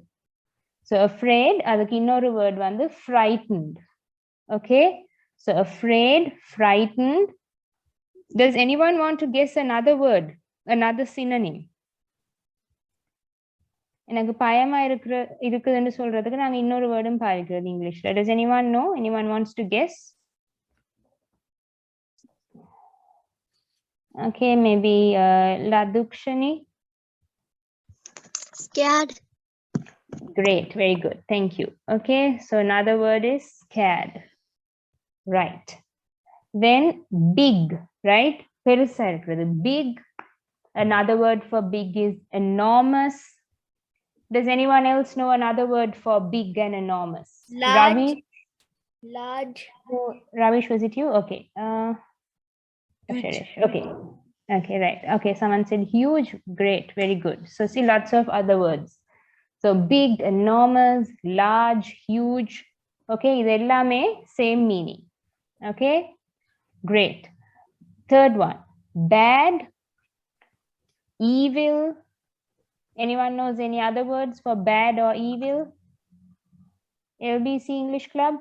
So afraid, அதுக்கு இன்னொரு word வந்து frightened. Okay, so afraid, frightened. Does anyone want to guess another word, another synonym? எனக்கு பயமா இருக்குதுன்னு சொல்றதுக்கு நாங்க இன்னொரு வேர்டும் பாவிக்கிறது இங்கிலீஷ்ல. Does anyone know? Anyone wants to guess? Okay, maybe Ladukshani. Scared. Great, very good. Thank you. Okay, so another word is scared. Right. Then big, right? பெருசா இருக்கிறது, big. Another word for big is enormous. Does anyone else know another word for big and enormous? Large. Ravi? Large. Oh, Ravish, was it you? Okay. Okay. Okay, right. Okay, someone said huge. Great, very good. So see lots of other words. So big, enormous, large, huge. Okay, இது எல்லாமே same meaning. Okay, great. Third one, bad, evil. Anyone knows any other words for bad or evil? LBC English Club?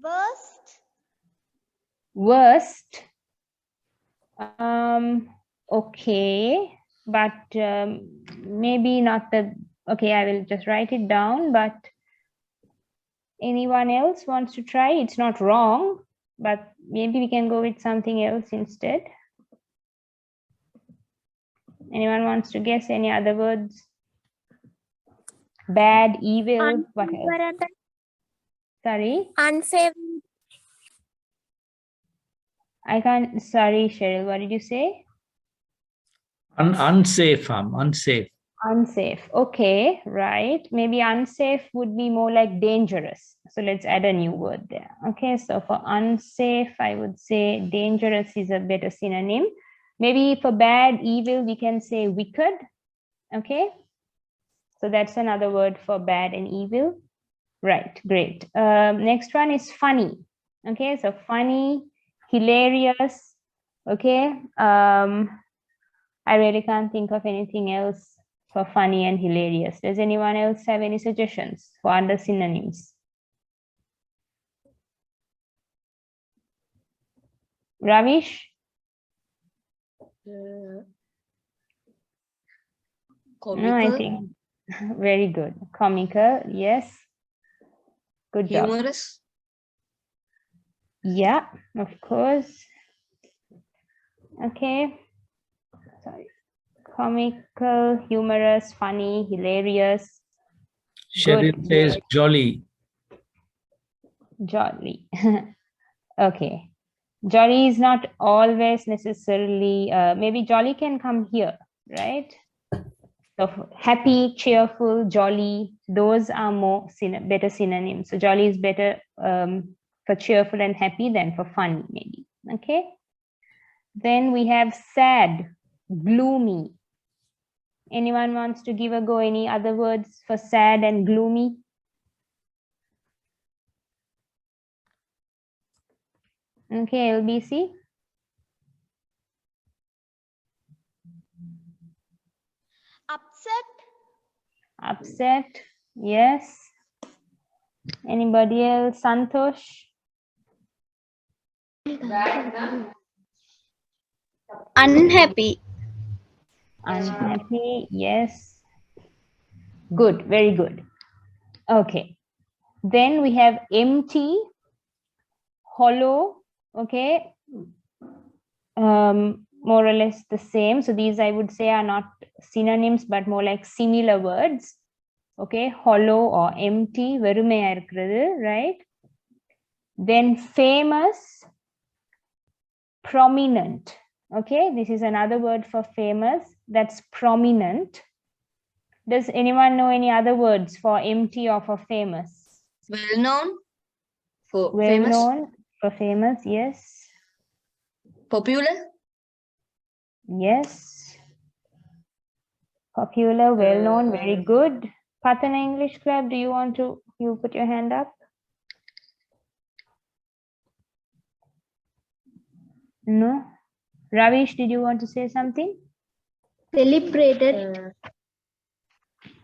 Worst. Worst. Okay, but maybe not the, okay, I will just write it down, but anyone else wants to try? It's not wrong, but maybe we can go with something else instead. Anyone wants to guess any other words? Bad, evil, what else? Sorry? Unsafe. I can't, sorry, Cheryl, what did you say? Unsafe, unsafe. Unsafe. Okay, right. Maybe unsafe would be more like dangerous. So let's add a new word there. Okay, so for unsafe, I would say dangerous is a better synonym. Maybe for bad, evil, we can say wicked. Okay, so that's another word for bad and evil. Right, great. Next one is funny. Okay, so funny, hilarious. Okay, I really can't think of anything else for funny and hilarious. Does anyone else have any suggestions for other synonyms? Ravish? Comical. No, I think Very good. Comical, yes. Good job. Humorous. Yeah, of course. Okay. Sorry. Comical, humorous, funny, hilarious. Cheryl Good. says jolly. Jolly. Okay. Jolly is not always necessarily, maybe jolly can come here, right? So happy, cheerful, jolly, those are more better synonyms. So jolly is better for cheerful and happy than for funny, maybe. Okay. Then we have sad, gloomy. Anyone wants to give a go? Any other words for sad and gloomy? Okay, LBC. Upset. Upset, yes. Anybody else? Santosh? Unhappy. Unhappy, yes. Good, very good. Okay. Then we have empty, hollow, okay. More or less the same. So these I would say are not synonyms, but more like similar words. Okay, hollow or empty, verumeya irukkirathu, right? Then famous, prominent. Okay, this is another word for famous, that's prominent. Does anyone know any other words for empty or for famous? Well known. For Well famous. known for famous, yes. Popular. Yes. Popular, well known, very good. Patana English Club, do you want to, you put your hand up? No? Ravish, did you want to say something? Celebrated.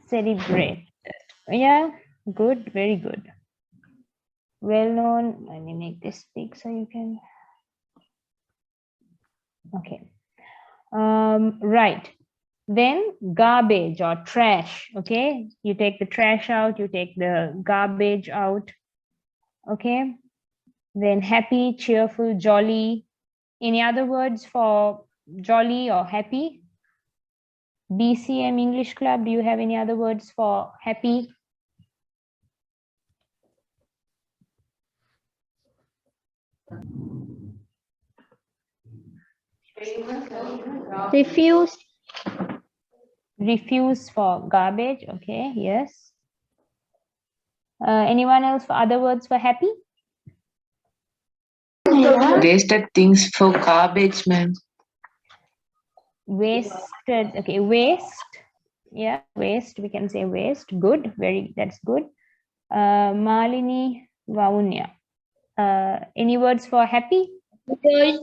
Celebrate. Yeah, good, very good. Well known. Let me make this big so you can. Okay. Right. Then garbage or trash. Okay. You take the trash out, you take the garbage out. Okay. Then happy, cheerful, jolly. Any other words for jolly or happy? BCM English Club, do you have any other words for happy? Refuse. Refuse for garbage. Okay, yes. Anyone else for other words for happy? Wasted things for garbage, man. Wasted. Okay, waste. Yeah, waste. We can say waste. Good. Very. That's good. Malini Vaunya. Any words for happy? Enjoy.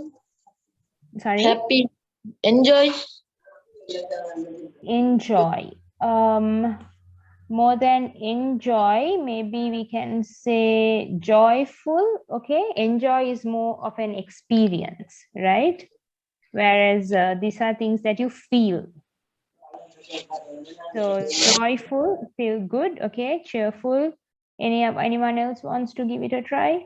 Sorry. Happy. Enjoy. Enjoy. More than enjoy, maybe we can say joyful. Okay, enjoy is more of an experience, right? Whereas these are things that you feel. So joyful, feel good. Okay, cheerful. Anyone else wants to give it a try?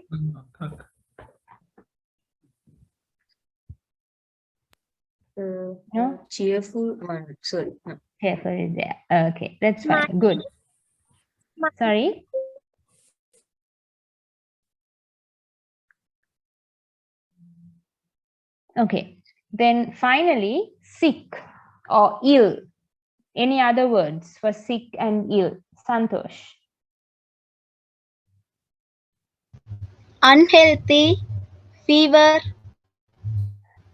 No? Cheerful. Sorry. No. Cheerful is there. Okay, that's fine. Good. Sorry. Okay. Then finally, sick or ill. Any other words for sick and ill? Santosh. Unhealthy. Fever.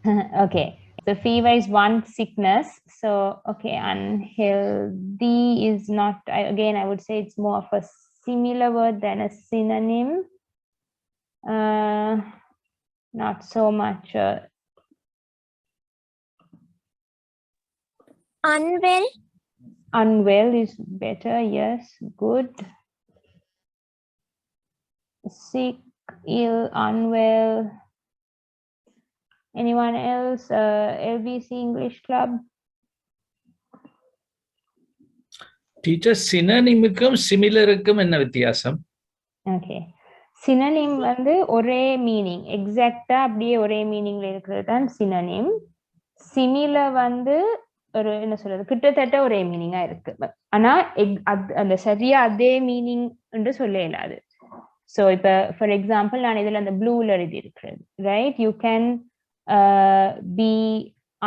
Okay. So fever is one sickness. So, okay, unhealthy is not, again, I would say it's more of a similar word than a synonym. Not so much. Unwell. Unwell is better. Yes, good. Sick, ill, unwell. Anyone else? LBC English Club? Teacher, synonymக்கும் similarக்கும் என்ன வித்தியாசம்? Okay. Synonym வந்து ஒரே meaning, எக்ஸாக்ட்டா அப்படியே ஒரே மீனிங்ல இருக்கிறது தான் synonym. Similar வந்து ஒரு என்ன சொல்றது, கிட்டத்தட்ட ஒரே மீனிங்கா இருக்கு. ஆனா அந்த சரியா அதே மீனிங் என்று சொல்ல இயலாது. ஸோ இப்போ ஃபார் எக்ஸாம்பிள் நான் இதில் அந்த ப்ளூல எழுதி இருக்கிறது, right? You can be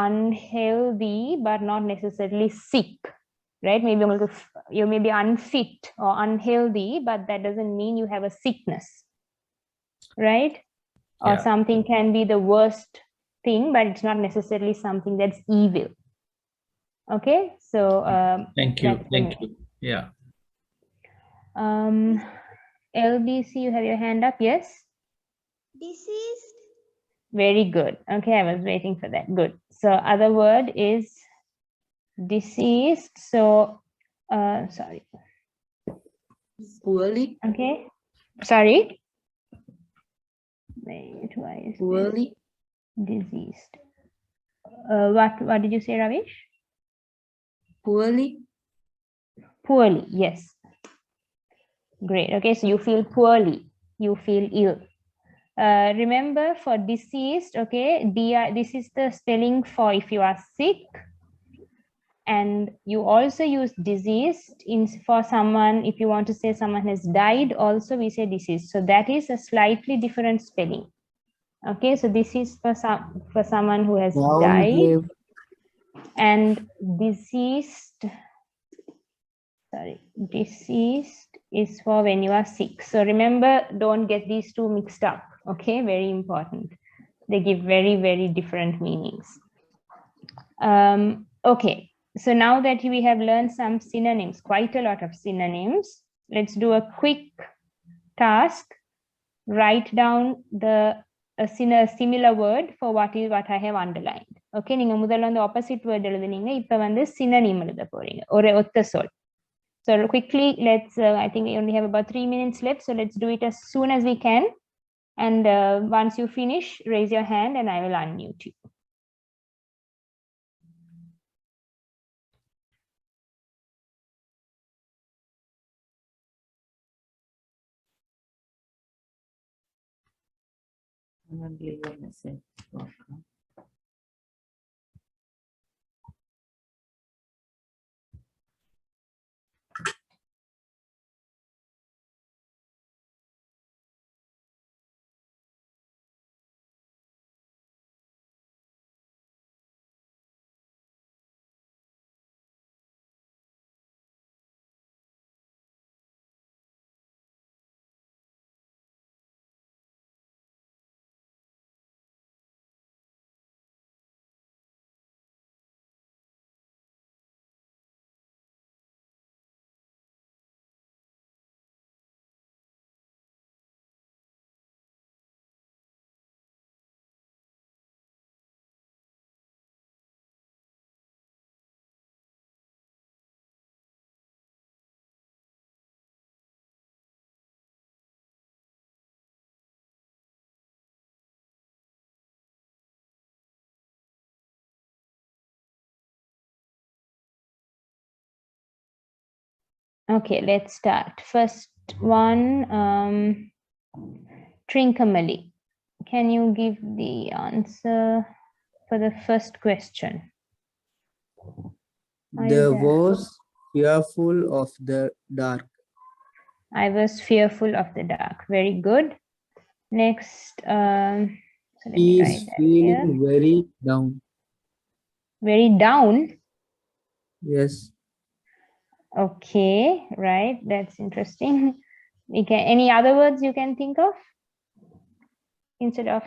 unhealthy but not necessarily sick, right? Maybe you may be unfit or unhealthy, but that doesn't mean you have a sickness, right? Or something can be the worst thing, but it's not necessarily something that's evil. Okay, so thank you. Yeah. LBC, you have your hand up. Yes, Deceased. Very good. Okay, I was waiting for that. Good. So other word is deceased. So sorry, Poorly. okay, sorry, wait, why is Poorly. deceased? What did you say, Ravish? Poorly. Poorly, yes. Great. Okay, so you feel poorly, you feel ill. Remember, for deceased, okay, this is the spelling for if you are sick, and you also use diseased for someone. If you want to say someone has died, also we say deceased. So that is a slightly different spelling. Okay, so this is for someone who has died, and deceased is for when you are sick. So remember, don't get these two mixed up. Okay, very important. They give very, very different meanings. Okay, so now that we have learned some synonyms, quite a lot of synonyms, let's do a quick task. Write down a similar word for what I have underlined. Okay, நீங்க முதல்ல வந்து opposite word எழுதுனீங்க, இப்போ வந்து synonym எழுத போறீங்க, ஒரு ஒத்த சொல். So quickly, let's, I think we only have about 3 minutes left. So let's do it as soon as we can. And once you finish, raise your hand and I will unmute you. Okay, let's start. First one, Trincomalee. Can you give the answer for the first question? There was fearful of the dark. I was fearful of the dark. Very good. Next, so let He me is write that feeling here. very down. Very down. Yes. Okay, right. That's interesting. Any other words you can think of instead of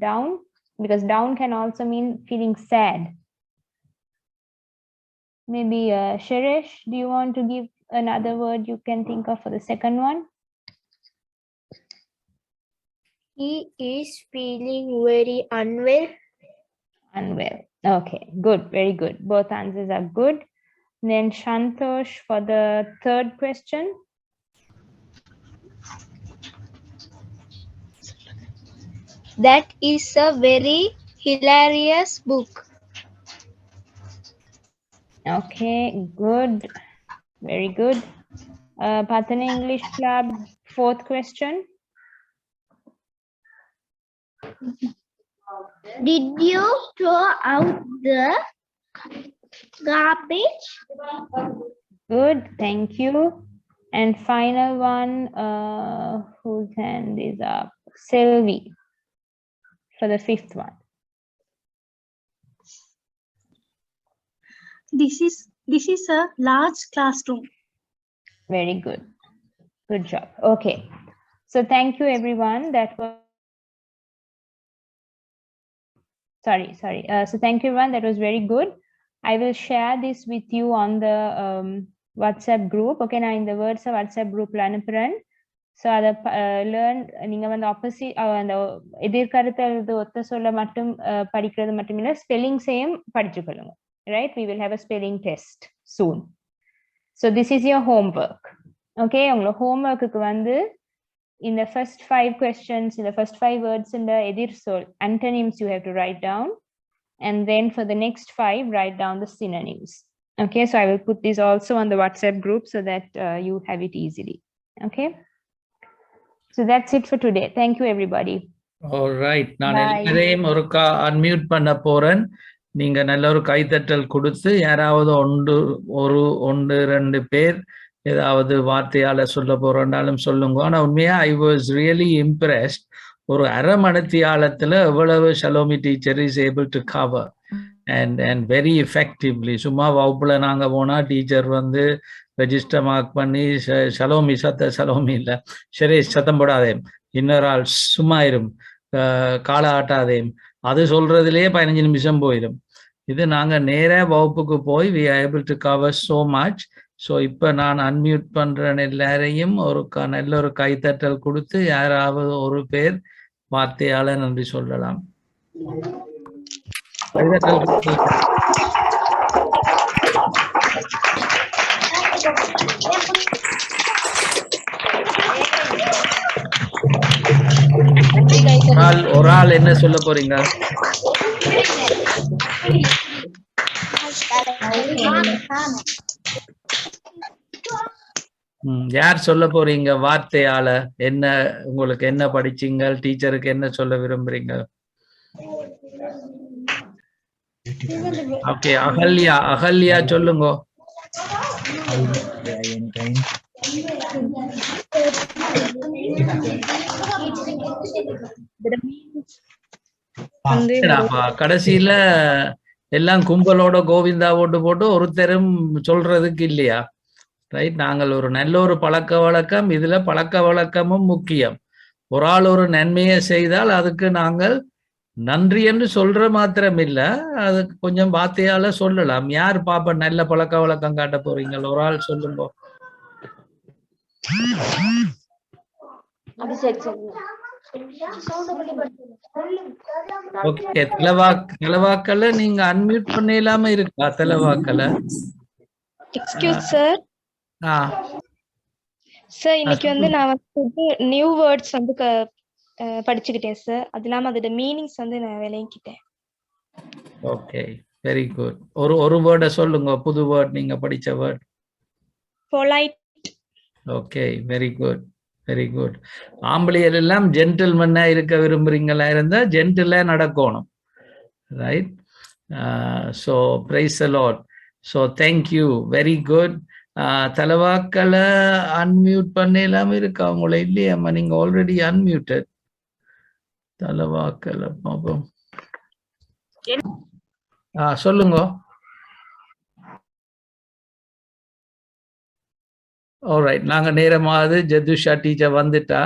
down? Because down can also mean feeling sad. Maybe Sheresh, do you want to give another word you can think of for the second one? He is feeling very unwell. Unwell. Okay, good. Very good. Both answers are good. Then Shantosh for the third question. That is a very hilarious book. Okay, good. Very good. Pathana English Club, 4th question. Did you throw out the garbage? Good, thank you. And final one, whose hand is up? Selvi for the 5th one. This is a large classroom. Very good. Good job. Okay. So thank you everyone. That was sorry. So thank you everyone. That was very good. I will share this with you on the WhatsApp group. Okay, நான் இந்த வேர்ட்ஸை WhatsApp குரூப்ல அனுப்புறேன். So அதை learn நீங்கள் வந்து opposite அந்த எதிர்கருத்து ஒத்த சொல்ல மட்டும் படிக்கிறது மட்டும் இல்லை, ஸ்பெல்லிங்ஸையும் படிச்சுக்கொள்ளுங்க. Right? We will have a spelling test soon. So this is your homework. Okay, உங்களோட homework-க்கு வந்து in the first 5 questions, in the first 5 words in the edir sol, antonyms you have to write down. And then for the next 5, write down the synonyms. Okay, so I will put this also on the WhatsApp group so that you have it easily. Okay. So that's it for today. Thank you everybody. All right. நான் எல்லாரையும் ஒருக்கா unmute பண்ண போறேன். நீங்க நல்ல ஒரு கைத்தட்டல் கொடுத்து யாராவது ஒன்று 2 பேர் ஏதாவது வார்த்தையால சொல்ல போறோம்னாலும் சொல்லுங்க. ஆனா உண்மையா ஐ வாஸ் ரியலி இம்ப்ரெஸ்ட். ஒரு அரை மணித்தியாலத்துல எவ்வளவு ஷலோமி teacher is able to cover and very effectively. சும்மா வகுப்புல நாங்க போனா டீச்சர் வந்து ரெஜிஸ்டர் மார்க் பண்ணி ஷலோமி ஷலோமி இல்ல ஷரேஷ் சத்தம் போடாதேம், இன்னொரு ஆள் சும்மா இரும், காலை ஆட்டாதேம், அது சொல்றதுலயே 15 நிமிஷம் போயிடும். இது நாங்க நேரா வகுப்புக்கு போய் we are able to cover so much. So இப்போ நான் அன்மியூட் பண்றேன் எல்லாரையும். நல்ல ஒரு கைத்தட்டல் கொடுத்து யாராவது ஒரு பேர் வார்த்தையால நன்றி சொல்லலாம். ஒரு ஆள் என்ன சொல்ல போறீங்க? யார் சொல்ல போறீங்க வார்த்தையால? என்ன உங்களுக்கு என்ன படிச்சீங்க? டீச்சருக்கு என்ன சொல்ல விரும்புறீங்க? ஓகே, அகல்யா சொல்லுங்க. கடைசியில எல்லாம் கும்பலோட கோவிந்தா போட்டு ஒருத்தரும் சொல்றதுக்கு இல்லையா? ரைட். நாங்கள் ஒரு நல்ல ஒரு பழக்க வழக்கம், இதுல பழக்க வழக்கமும் முக்கியம். ஒரு ஆள் ஒரு நன்மையை செய்தால் அதுக்கு நாங்கள் நன்றி என்று சொல்ற மாத்திரம் இல்ல, அதுக்கு கொஞ்சம் வார்த்தையால சொல்லலாம். யார் பாப்ப நல்ல பழக்க வழக்கம் காட்ட போறீங்க? ஒரு ஆள் சொல்லுங்க. ஓகே, தலைவாக்கல நீங்க அன்மியூட் பண்ணலாம இருக்கா? தலைவாக்கல எக்ஸ்கியூஸ் சார். சார் இன்னைக்கு வந்து நான் வந்து நியூ வேர்ட்ஸ் வந்து படிச்சுக்கிட்டேன் சார். அது இல்லாம அதோட மீனிங்ஸ் வந்து நான் விளங்கிக்கிட்டேன். Okay, very good. ஒரு வேர்டை சொல்லுங்க, புது வேர்ட், நீங்க படிச்ச word. Polite. Okay, very good, very good. ஆம்பளையர் எல்லாம் ஜென்டில்மேனா இருக்க விரும்புறீங்களா இருந்தா ஜென்டிலா நடக்கணும். Right. So praise the Lord. So thank you, very good. தலைவாக்களை அன்மியூட் பண்ணலாம இருக்கா உங்களை? இல்லையாம்மா, நீங்க ஆல்ரெடி அன்மியூட்டட். தலைவாக்கல பாப்போம். சொல்லுங்க. ஆல்ரைட், நாங்க நேரமாவது ஜதுஷா டீச்சர் வந்துட்டா.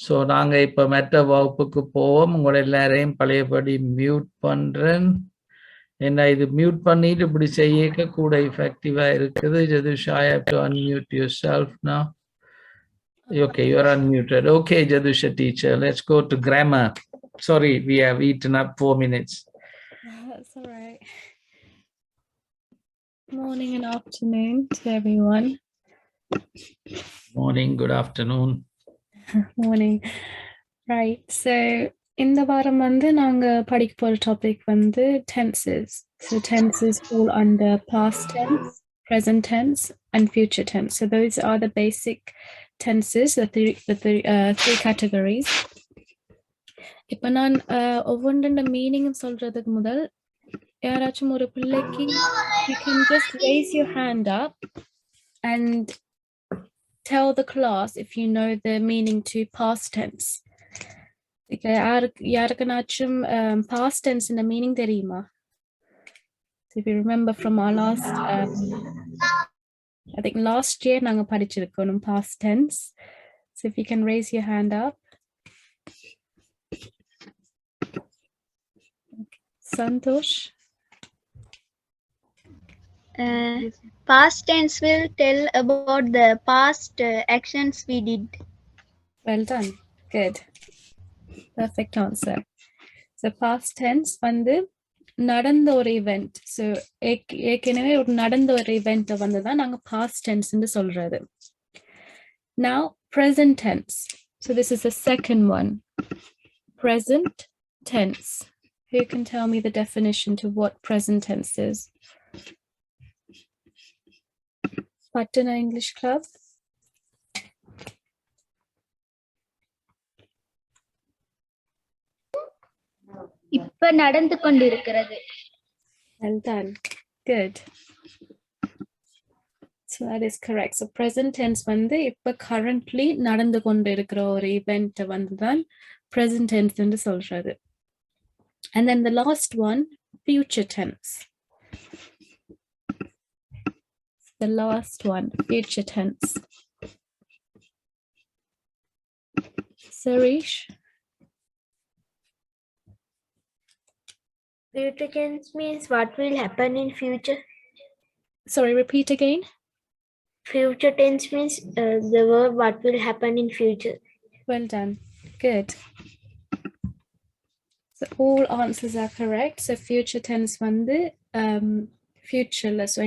ஸோ நாங்க இப்ப மெட்ட வகுப்புக்கு போவோம். உங்களை எல்லாரையும் பழையபடி மியூட் பண்றேன். என்ன இது மியூட் பண்ணிட்டு இப்படி செய்ய கூட எஃபெக்டிவா இருக்குது. Jathusha, I have to unmute yourself now. Okay, you are unmuted. Okay, Jadusha teacher, let's go to grammar. Sorry, we have eaten up 4 minutes. That's all right. Morning and afternoon to everyone. Morning, good afternoon. Morning. Right, so இந்த வாரம் வந்து நாங்க படிக்க போற topic வந்து tenses. So tenses fall under past tense, present tense, and future tense. So those are the basic tenses, the three categories. இப்போ நான் ஒவ்வொன்றோட meaning சொல்றதுக்கு முதல் யாராச்சும் ஒரு பிள்ளைக்கு you can just raise your hand up and tell the class if you know the meaning to past tense. யாருக்குனாச்சும் past tense in the meaning தெரியுமா? So if you remember from our last I think last year நாங்க படிச்சிருக்கோம் past tense. So if you can raise your hand up. Santosh. Past tense will tell about the past actions we did. Well done. Good. Perfect answer. So past tense வந்து நடந்த ஒரு event. So ஏற்கனவே ஒரு நடந்த ஒரு event வந்து தான் நாங்க past tense ன்னு சொல்றது. Now present tense. So this is the second one. Present tense. Who can tell me the definition to what present tense is? Patna English Club. இப்ப நடந்து கொண்டிருக்கிறது. Well done. Good. So that is correct. So present tense வந்து இப்ப currently நடந்து கொண்டிருக்கிற ஒரு event வந்து தான் present tense ன்னு சொல்றது. And then the last one, future tense. The last one, future tense. Sarish? Future tense means what will happen in future. Sorry, repeat again. Future tense means the verb what will happen in future. Well done. Good. So all answers are correct. So future tense வந்து futureல so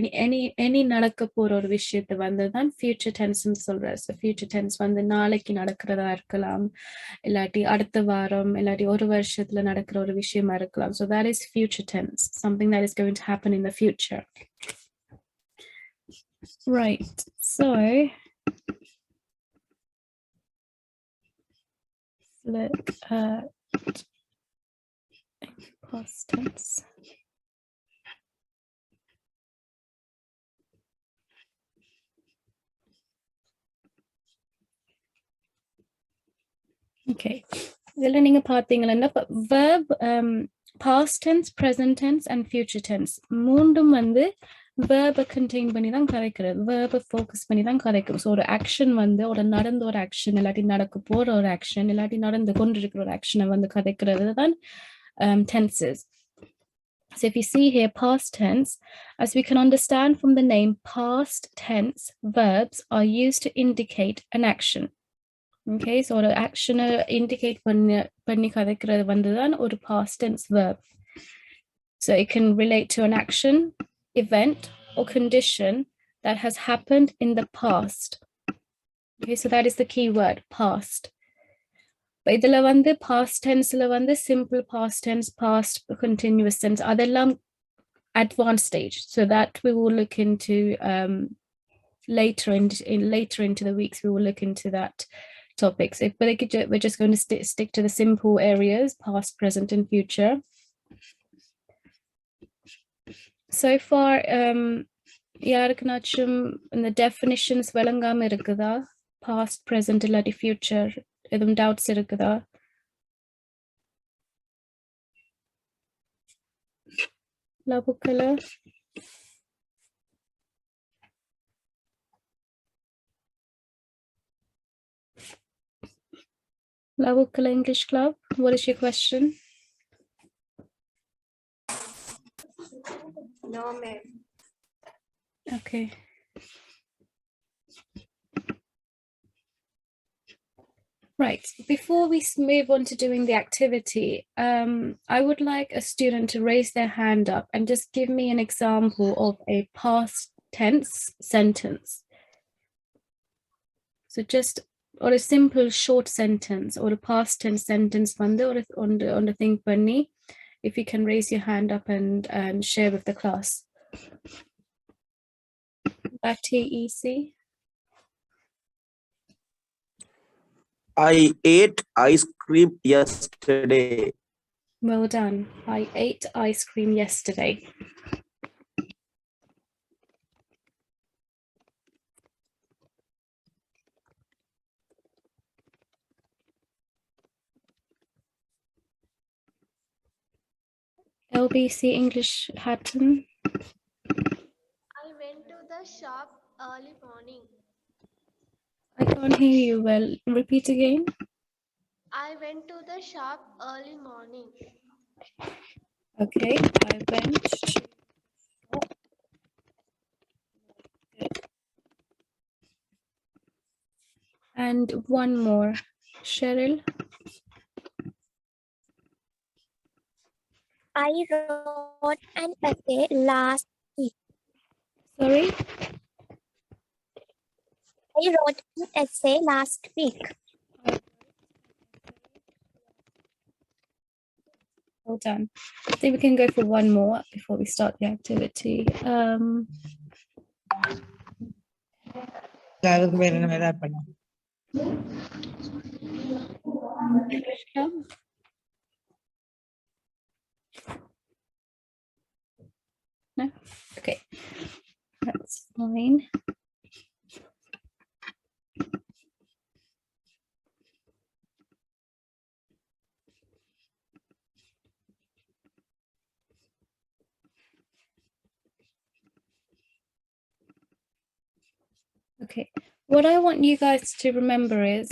any நடக்க போற ஒரு விஷயத்தை வந்து தான் future tense ன்னு சொல்றாரு. So future tense வந்து நாளைக்கு நடக்கிறதா இருக்கலாம், இல்லாட்டி அடுத்த வாரம், இல்லாட்டி ஒரு வருஷத்துல நடக்கிற ஒரு விஷயமா இருக்கலாம். So that is future tense, something that is going to happen in the future. Right. So look at past tense. Okay. இதெல்லாம் நீங்க பாத்தீங்கன்னா verb, past tense, present tense and future tense மூண்டும் வந்து verb contain பண்ணி தான் கரைக்கிறது, verb focus பண்ணி தான் கரைக்கும். So ஒரு ஆக்ஷன் வந்து ஒரு நடந்த ஒரு ஆக்ஷன் இல்லாட்டி நடக்க போற ஒரு ஆக்ஷன் இல்லாட்டி நடந்து கொண்டிருக்கிற ஒரு ஆக்ஷனை வந்து கரைக்கிறது தான் tenses. So if you see here past tense, as we can understand from the name, past tense verbs are used to indicate an action. Okay, so ஒரு ஆக்ஷனை indicate பண்ணி கதைக்கிறது வந்து தான் ஒரு past tense verb. So it can relate to an action, event or condition that has happened in the past. Okay, so that is the key word, past. But இதுல வந்து past tenseல வந்து simple past tense, past continuous tense அதெல்லாம் advanced stage. So that we will look into later into the weeks. We will look into that topics. But we're just going to stick to the simple areas, past, present and future. So far யாருக்குனாச்சும் இந்த definitions விளங்காம இருக்குதா? Past, present இல்லாட்டி future எதுவும் doubts இருக்குதா? Labukala? Labukala English Club, what is your question? No, ma'am. Okay. Right, before we move on to doing the activity, I would like a student to raise their hand up and just give me an example of a past tense sentence. So just or a simple short sentence or a past tense sentence வந்து on the thing பண்ணி, if you can raise your hand up and share with the class. Back to you, EC. I ate ice cream yesterday. Well done. I ate ice cream yesterday. LBC English Hatton. I went to the shop early morning. I can't hear you well. Repeat again. I went to the shop early morning. Okay, I went to... And one more. Cheryl. I wrote an essay last week. Sorry? I wrote an essay last week. Well done. I think we can go for one more before we start the activity. No? Okay. That's fine. Okay. What I want you guys to remember is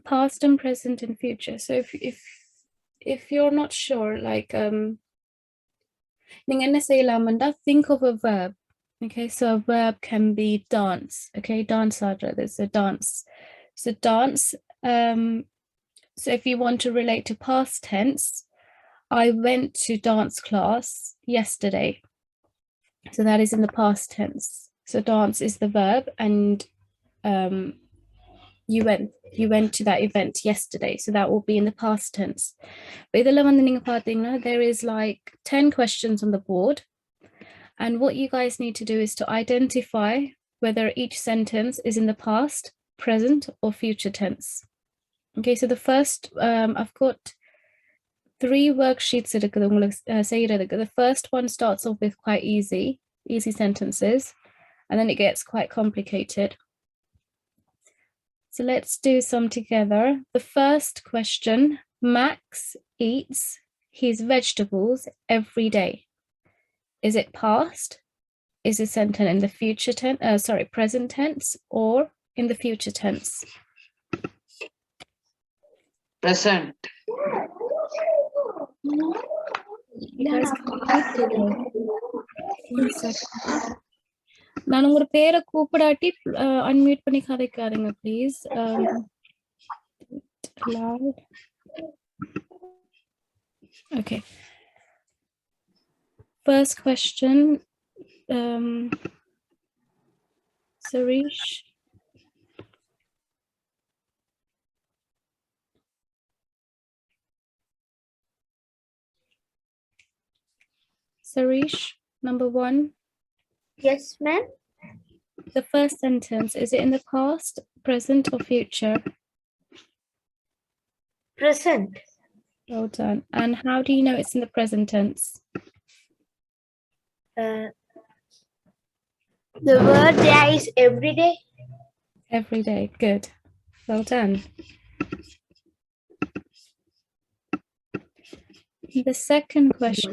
past and present and future. So if you're not sure, like think of a verb. Okay, so a verb can be dance. Okay, dance there's a dance. So dance, so if you want to relate to past tense, I went to dance class yesterday. So that is in the past tense. So dance is the verb, and you went to that event yesterday. So that will be in the past tense. There is like 10 questions on the board. And what you guys need to do is to identify whether each sentence is in the past, present, or future tense. Okay, so the first, I've got 3 worksheets. The first one starts off with quite easy sentences, and then it gets quite complicated. So let's do some together. The first question, Max eats his vegetables every day. Is it past? Is it sentence in the future tense, present tense, or in the future tense? Present. நான் உங்க பேரை கூப்பிடாட்டி unmute பண்ணி கதைக்காதீங்க please. Loud. Okay. First question, Sarish. Sarish, number 1. Yes, ma'am. The first sentence, is it in the past, present, or future? Present. Well done. And how do you know it's in the present tense? The word there is every day. Every day. Good. Well done. The second question.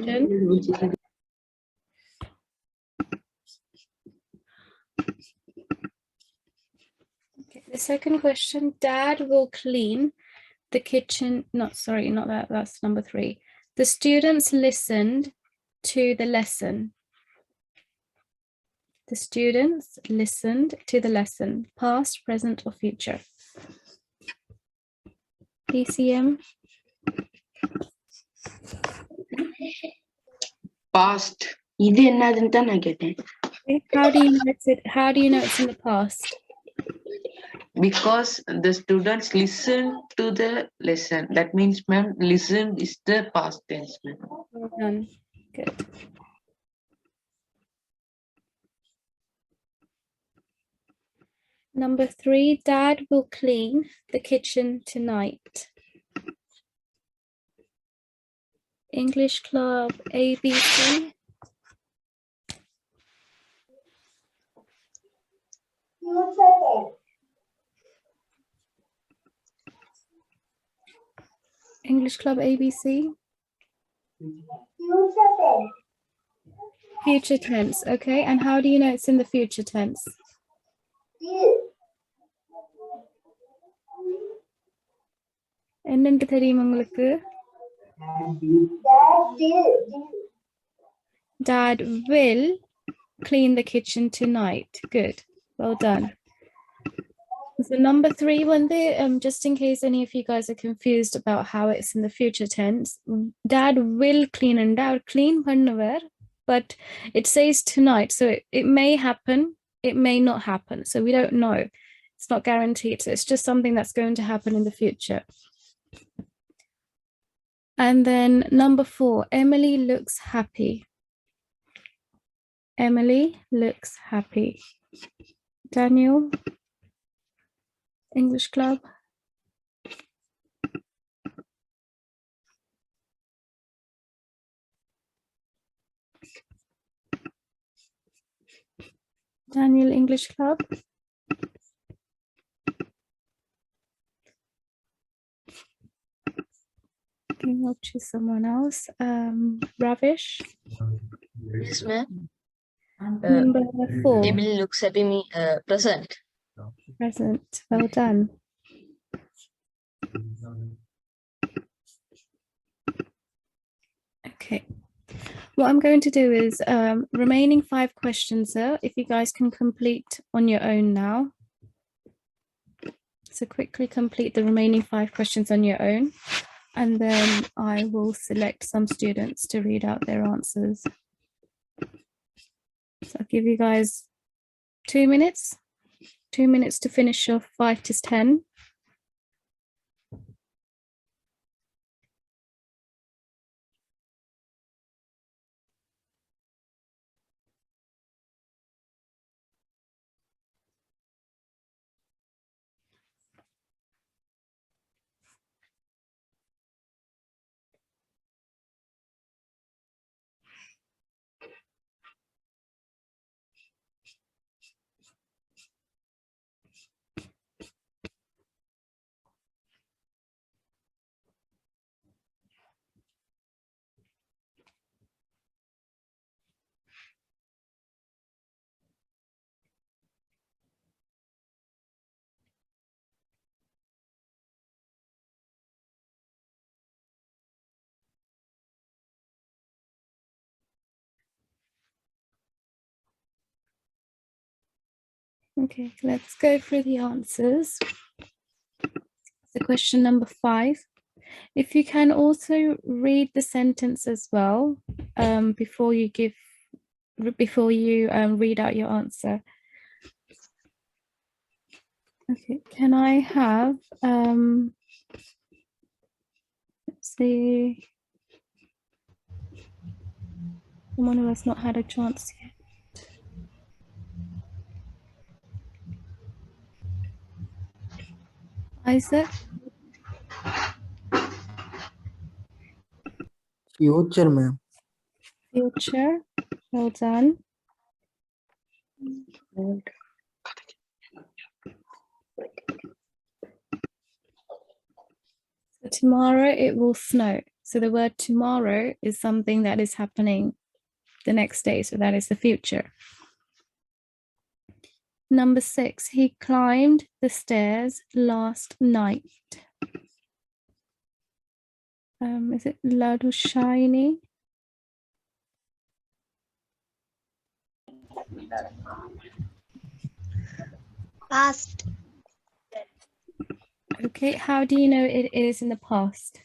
Okay, the second question, Dad will clean the kitchen. Not that. That's number 3. The students listened to the lesson. The students listened to the lesson. Past, present, or future? PCM. Past. இது என்னதுன்னு தான் நான் கேட்டேன். How do you know it's in the past? Because the students listen to the lesson. That means, ma'am, listen is the past tense, ma'am. Well done. Good. Number 3, Dad will clean the kitchen tonight. English Club ABC. English Club ABC. Future tense. Okay, and how do you know it's in the future tense? என்னன்னு தெரியும் உங்களுக்கு? Dad will clean the kitchen tonight. Good. Well done. So number 3, just in case any of you guys are confused about how it's in the future tense, Dad will clean and Dad clean பண்ணுவார், but it says tonight, so it may happen, it may not happen. So we don't know. It's not guaranteed. So it's just something that's going to happen in the future. And then number 4, Emily looks happy. Emily looks happy. Daniel, English Club. Daniel, English Club. Okay, I'll choose someone else. Ravish. Yes, ma'am. Number 4. Emily looks happy. Present. Present. Well done. Okay. What I'm going to do is remaining 5 questions there, if you guys can complete on your own now. So quickly complete the remaining 5 questions on your own, and then I will select some students to read out their answers. So I'll give you guys 2 minutes. 2 minutes to finish off 5 to 10. Okay, let's go through the answers. So question number 5. If you can also read the sentence as well before you read out your answer. Okay, can I have let's see, someone who has not had a chance yet. Isaac? Future, ma'am. Future. Well done. So tomorrow it will snow. So the word tomorrow is something that is happening the next day. So that is the future. Number 6, he climbed the stairs last night. Is it Ladushini? Past. Okay, how do you know it is in the past?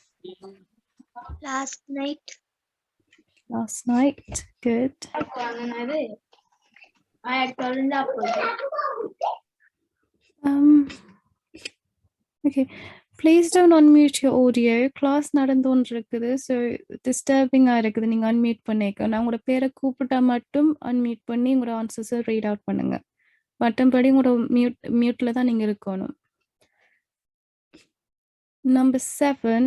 Last night. Last night, good. Okay, please don't unmute your audio. Class நடந்துண்டிருக்குது, so disturbing இருக்குது. நீங்க unmute பண்ணிக்க. நான் உங்களோட பேரை கூப்பிட்டா மட்டும் unmute பண்ணி உங்களோட answers read out பண்ணுங்க. மற்றபடி உங்களோட மியூட்ல தான் நீங்க இருக்கணும். Number 7,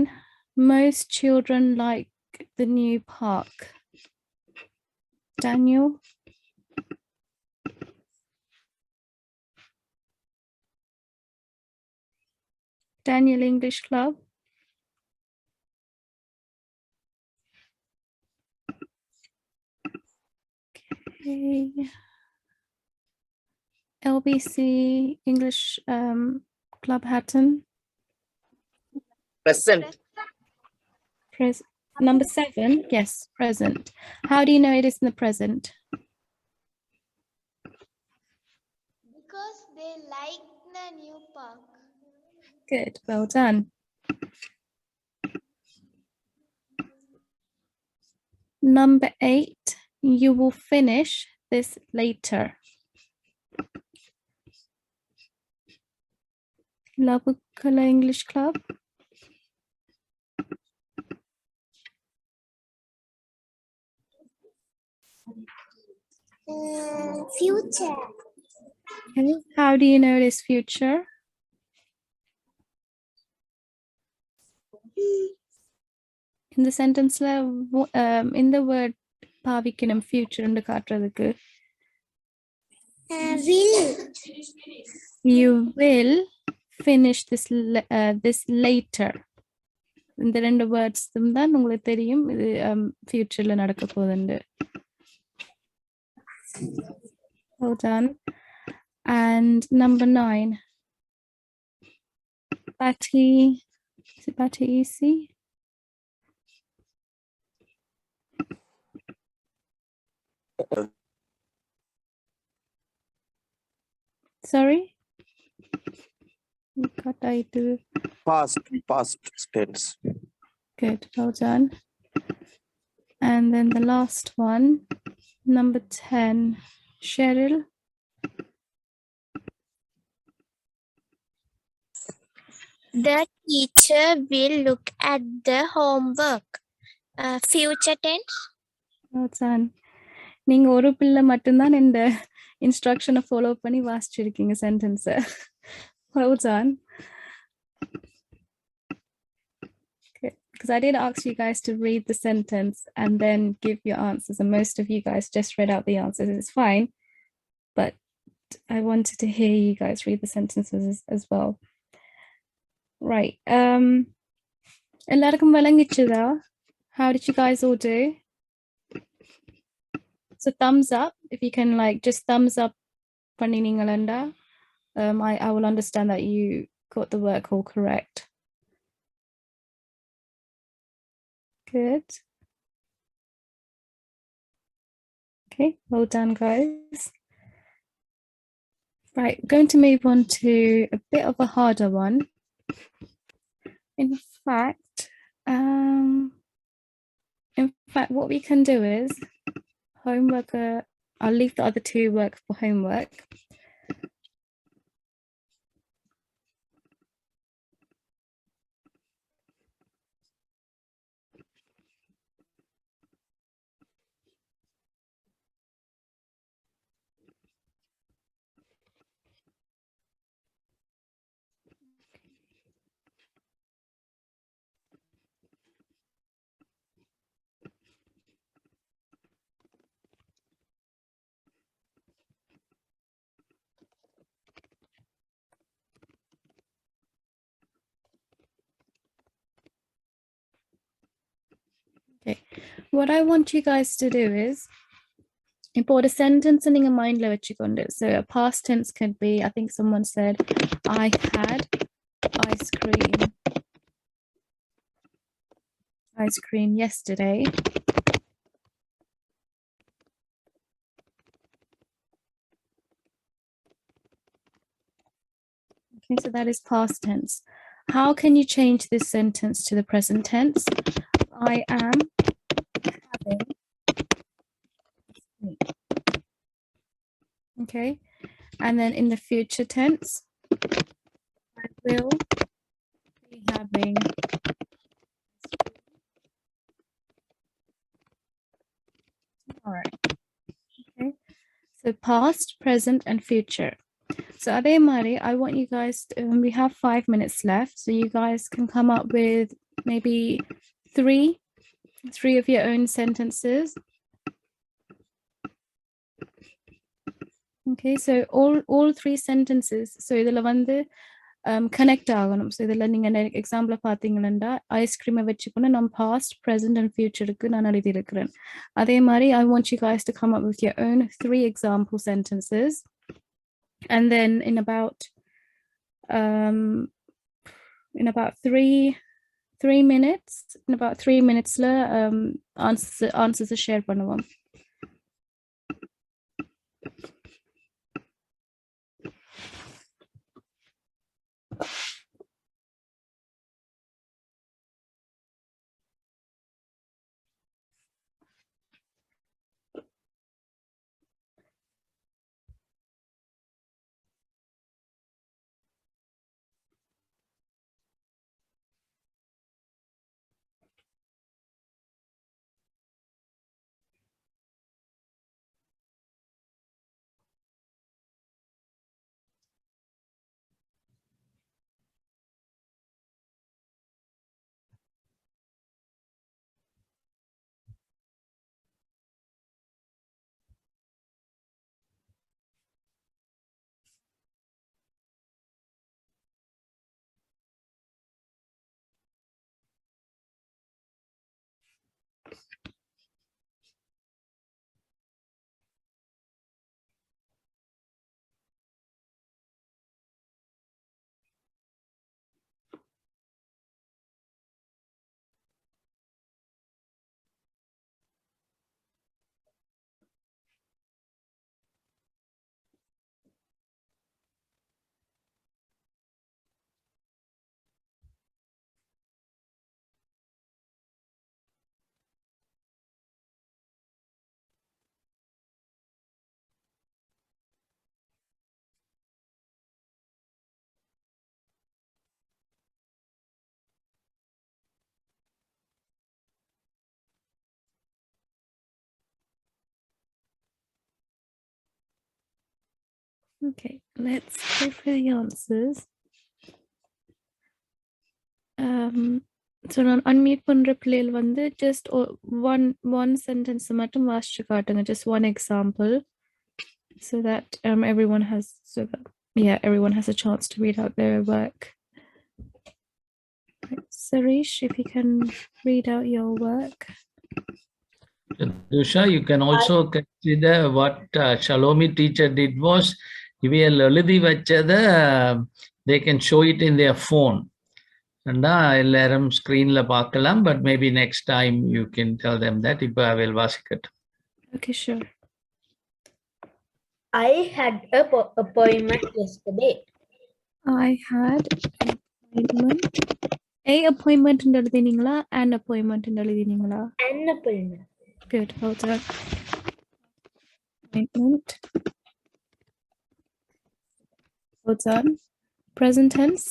most children like the new park. Daniel? Daniel English Club? Okay. LBC English Club Hatton? Present. Number 7, yes, present. How do you know it is in the present? Because they like the new park. Good, well done. Number 8, you will finish this later. Labukala English Club? Future. Okay. How do you know it is future? In the sentence, in the word பாவிக்கணும் future ன்னு காட்டுறதுக்கு. Will. You will finish this later. இந்த ரெண்டு words தான் உங்களுக்கு தெரியும் இது ஃபியூச்சர்ல நடக்க போகுதுன்னு. Well done. And number 9. Batty. Is it Batty easy? Sorry? Cut title. Past tense. Good, well done. And then the last one, number 10. Cheryl. The teacher will look at the homework. Future tense. Well done. நீங்க ஒரு பிள்ளை மட்டும்தான் இந்த இன்ஸ்ட்ரக்ஷனை follow பண்ணி வாசிச்சிருக்கீங்க சென்டென்ஸை. Well done. Okay. Because I did ask you guys to read the sentence and then give your answers, and most of you guys just read out the answers. It's fine, but I wanted to hear you guys read the sentences as well. Right. எல்லாருக்கும் விளங்கிச்சுதா? How did you guys all do? So thumbs up if you can, like, just thumbs up பண்ணினீங்களா. I will understand that you got the work all correct. Good. Okay, well done, guys. Right, going to move on to a bit of a harder one. In fact, what we can do is homework. I'll leave the other two work for homework. Okay, what I want you guys to do is, இப்போ ஒரு sentence நீங்க மைண்ட்ல வச்சுக்கொண்டு, so a past tense could be, I think someone said, I had ice cream yesterday. Okay, so that is past tense. How can you change this sentence to the present tense? I am having. Okay, and then in the future tense, I will be having. All right. Okay, so past, present, and future. So அதே மாதிரி, I want you guys to, we have 5 minutes left, so you guys can come up with maybe three of your own sentences. Okay, so all 3 sentences. So இதுல வந்து connect ஆகணும். So இதுல நீங்க example பார்த்தீங்கன்னா ஐஸ்கிரீமை வச்சுக்கொண்டு நான் past, present and futureக்கு நான் எழுதியிருக்கிறேன். அதே மாதிரி I want you guys to come up with your own 3 example sentences, and then in about 3 minutes, in about 3 minutesல answers share பண்ணுவோம். Okay, let's go for the answers. So நான் unmute பண்ற பிள்ளைகள் வந்து just one sentence மட்டும் வாசிச்சு காட்டுங்க, just one example, so that everyone has a chance to read out their work. Right. Sarish, if you can read out your work. Dusha, you can also consider what Shalomi teacher did was, இவையல் எழுதி வச்சதை they can show it in their phone. எல்லாரும் ஸ்கிரீன்ல பார்க்கலாம், but maybe next time you can tell them that. இப்போ அவள் வாசிக்கட்டும். Okay, sure. I had an appointment yesterday. I had an appointment. Appointment எழுதினீங்களா? An appointment எழுதினீங்களா? An appointment. Good, well done. Appointment. Well done. Present tense.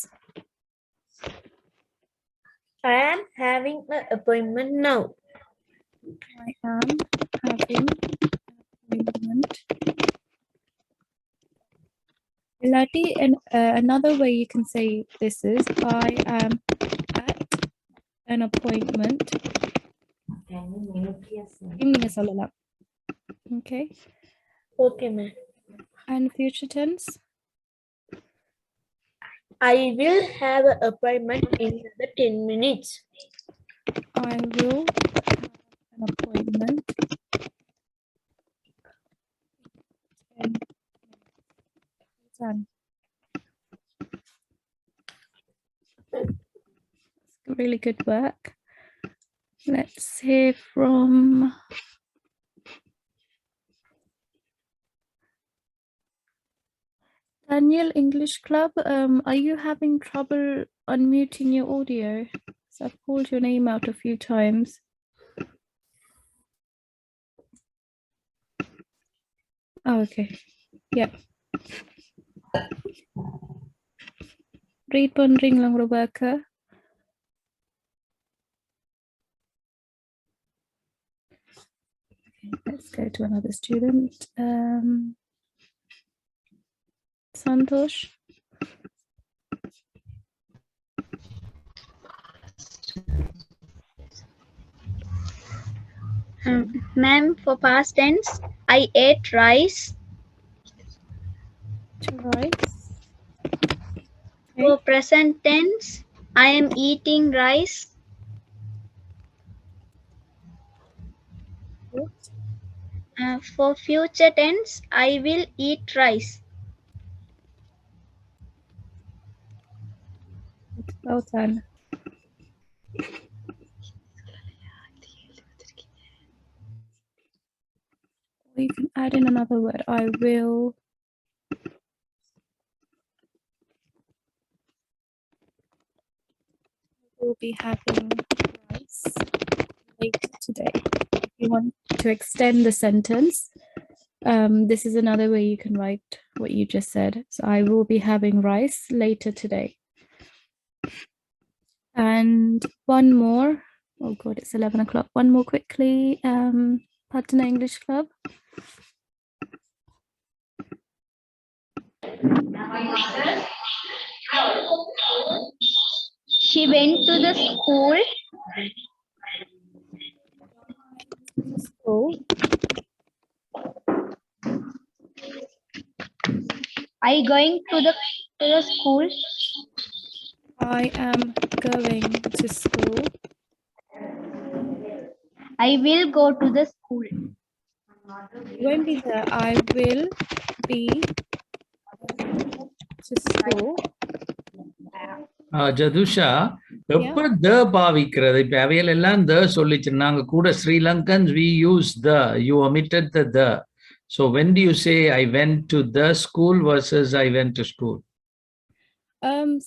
I am having an appointment now. I am having an appointment. Ilati, and another way you can say this is I am at an appointment. Okay. Okay, ma'am. And future tense? I will have an appointment in another 10 minutes. I will have an appointment. Done. Really good work. Let's hear from Daniel, English Club. Are you having trouble unmuting your audio? So I've called your name out a few times. Oh, okay. Yeah. Read பண்றீங்களா உங்களோட work? Okay, let's go to another student. Santosh? Ma'am, for past tense, I ate rice. Rice. For present tense, I am eating rice. For future tense, I will eat rice. Well done. You can add in another word. I will be having rice later today. If you want to extend the sentence, this is another way you can write what you just said. So I will be having rice later today. And one more. Oh God, it's 11 o'clock. One more quickly. Patna English Club. She went to the school. I going to the school. I am going to school. I will go to the school. You won't be there. I will be to school. Jathusha எப்ப த பாவிக்கிறது? இப்ப அவையில் எல்லாம் த சொல்லிச்சு. நாங்க கூட Sri Lankans we use the, you omitted the. So when do you say I went to the school versus I went to school?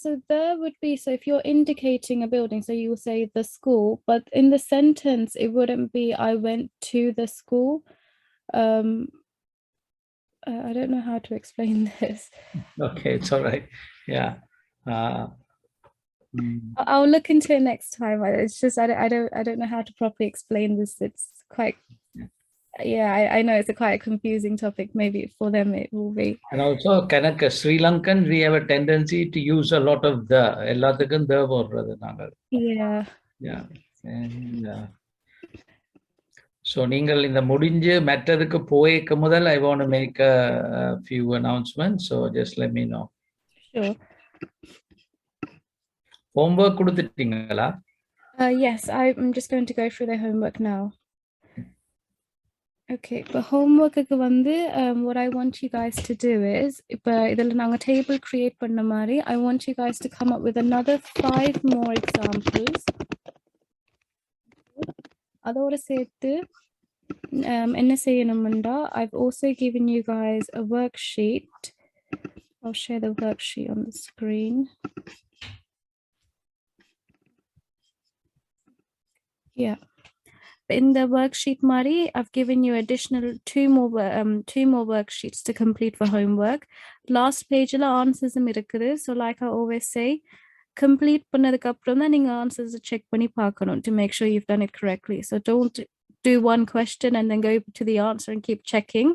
So there would be, so if you're indicating a building, so you will say the school, but in the sentence it wouldn't be I went to the school. I don't know how to explain this. Okay, it's all right. Yeah. I'll look into it next time. It's just I don't know how to properly explain this. It's quite, yeah, I know it's a quite confusing topic. Maybe for them it will be. And also Kanaka Sri Lankan, we have a tendency to use a lot of the. எல்லாத்துக்கும் the போடுறது நாங்கள். Yeah. Yeah. And so நீங்கள் இந்த முடிஞ்சு மற்றதுக்கு போய்க்க முதல் I want to make a few announcements, so just let me know. Sure. Homework கொடுத்துட்டீங்களா? Yes, I'm just going to go through their homework now. Okay, but homework what I want you guys to do is, இதில் நாங்கள் table create பண்ண மாதிரி, I want you guys to come up with another 5 more examples. அதோட சேர்த்து என்ன செய்யணும்னா, I've also given you guys a worksheet. I'll share the worksheet on the screen. Yeah. In the worksheet, Mari, I've given you additional two more worksheets to complete for homework. Last page la answers irukkudu. So like I always say, complete பண்ணதுக்கு அப்புறம் தான் நீங்க answers check பண்ணி பார்க்கணும் to make sure you've done it correctly. So don't do one question and then go to the answer and keep checking.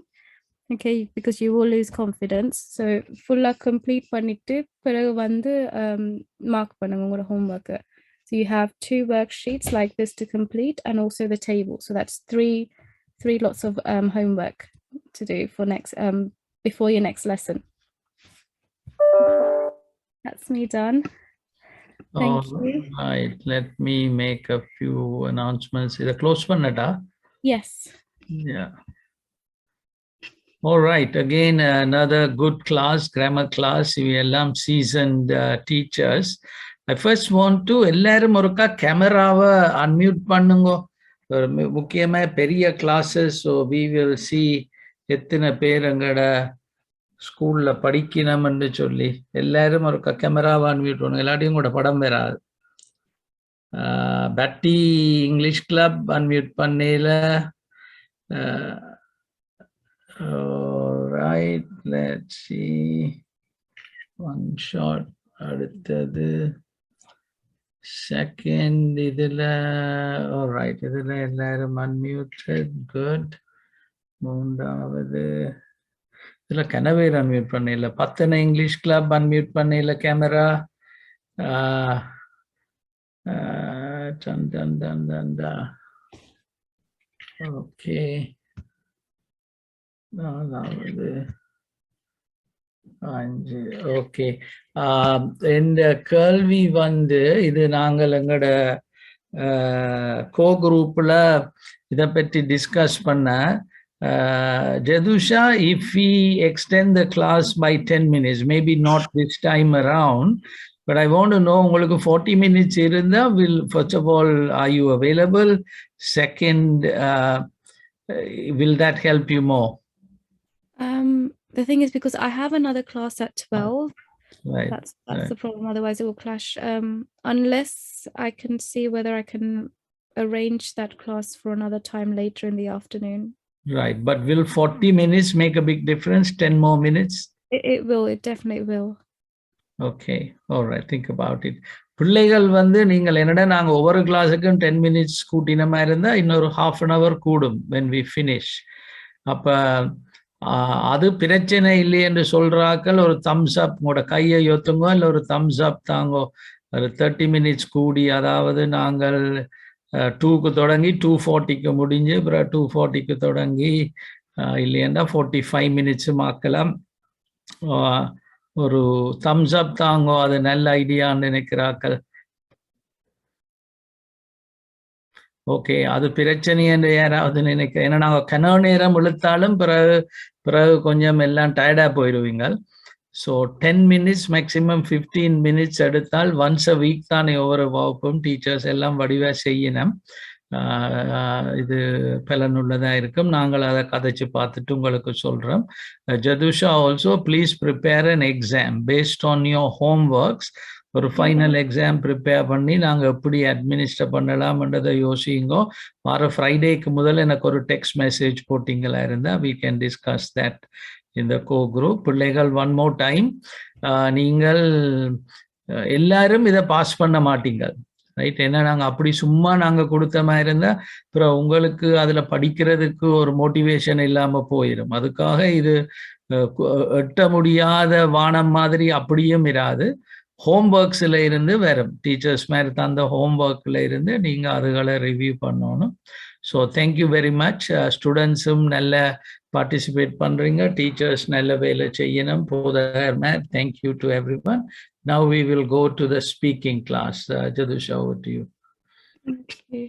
Okay, because you will lose confidence. So full complete பண்ணிட்டு பிறகு வந்து mark பண்ணுங்க உங்களோட homework. So you have 2 worksheets like this to complete, and also the table. So that's three lots of homework to do for next before your next lesson. That's me done. Thank you. Right. Let me make a few announcements. Is it close one, Nata? Yes. Yeah. All right. Again, another good class, grammar class. We are seasoned teachers. I first want to எல்லாரும் ஒருக்கா கேமராவை unmute பண்ணுங்க. முக்கியமா பெரிய classes. So we will see எத்தனை பேர் எங்கட ஸ்கூல்ல படிக்கணும்னு சொல்லி எல்லாரும் ஒருக்கா கேமராவை அன்மியூட் பண்ணுங்க. எல்லாத்தையும் கூட படம் வராது. பட்டி இங்கிலீஷ் கிளப் அன்மியூட் பண்ணல. All right, let's see. One shot. அடுத்தது second இதுல. All right, இதுல எல்லாரும் unmuted. Good. மூன்றாவது இதுல கனவேர் அன்மியூட் பண்ணல, பத்தனை இங்கிலீஷ் கிளப் அன்மியூட் பண்ணல, கேமரா ஓகே. ஓகே. இந்த கேள்வி வந்து இது நாங்கள் எங்களோட கோ குரூப்ல இதை பற்றி டிஸ்கஸ் பண்ண. Jadusha, if we extend the class by 10 minutes, maybe not this time around, but I want to know, உங்களுக்கு 40 minutes இருந்தா, will, first of all, are you available? Second, will that help you more? The thing is, because I have another class at 12, Right. that's Right. the problem. Otherwise, it will clash. Unless I can see whether I can arrange that class for another time later in the afternoon. Right, but will 40 minutes make a big difference? 10 more minutes? It will. It definitely will. Okay, all right, think about it. பிள்ளைகள் வந்து நீங்கள் என்னடா நாங்கள் ஒவ்வொரு கிளாஸுக்கும் 10 minutes கூட்டின மாதிரி இருந்தால் இன்னொரு half an hour கூடும் when we finish. அப்போ அது பிரச்சனை இல்லை என்று சொல்றாக்கள் ஒரு thumbs up, உங்களோட கையை யோத்துங்கோ, இல்லை ஒரு thumbs up தாங்கோ. ஒரு 30 minutes கூடி, அதாவது நாங்கள் 2க்கு தொடங்கி 2:40க்கு முடிஞ்சு, அப்புறம் 2:40க்கு தொடங்கி இல்லையா 45 minutes ஆக்கலாம். ஒரு thumbs up தாங்கோ, அது நல்ல ஐடியான்னு நினைக்கிறார்கள். ஓகே, அது பிரச்சனை என்று யாராவது நினைக்கிறேன். ஏன்னா நாங்கள் கனவு நேரம் இழுத்தாலும் பிறகு கொஞ்சம் எல்லாம் டயர்டா போயிடுவீங்க. ஸோ 10 minutes மேக்சிமம் 15 minutes எடுத்தால் ஒன்ஸ் அ வீக் தானே ஒவ்வொரு வகுப்பும் டீச்சர்ஸ் எல்லாம் வடிவா செய்யணும். இது பலனுள்ளதா இருக்கும். நாங்கள் அதை கதைச்சு பார்த்துட்டு உங்களுக்கு சொல்றோம். Jathusha, also please prepare an exam based on your home works. ஒரு ஃபைனல் எக்ஸாம் ப்ரிப்பேர் பண்ணி நாங்கள் எப்படி அட்மினிஸ்டர் பண்ணலாம்ன்றதை யோசிங்கோ. வர ஃப்ரைடேக்கு முதல் எனக்கு ஒரு டெக்ஸ்ட் மெசேஜ் போட்டிங்களா இருந்தால் we can discuss that in the co group. பிள்ளைகள், ஒன் மோர் டைம், நீங்கள் எல்லாரும் இதை பாஸ் பண்ண மாட்டீங்க, ரைட்? ஏன்னா நாங்கள் அப்படி சும்மா நாங்கள் கொடுத்த மாதிரி இருந்தால் அப்புறம் உங்களுக்கு அதில் படிக்கிறதுக்கு ஒரு மோட்டிவேஷன் இல்லாமல் போயிடும். அதுக்காக இது எட்ட முடியாத வானம் மாதிரி அப்படியும் இராது. ஹோம் ஒர்க்ஸில் இருந்து வரும், டீச்சர்ஸ் மாதிரி தந்த ஹோம் ஒர்க்கில் இருந்து நீங்கள் அதுகளை ரிவ்யூ பண்ணணும். So thank you very much. ஸ்டூடெண்ட்ஸும் நல்ல பார்ட்டிசிபேட் பண்ணுறீங்க, டீச்சர்ஸ் நல்ல வேலை செய்யணும். போதகர், thank you to everyone. Now we will go to the speaking class. Jadusha, over to you. Okay.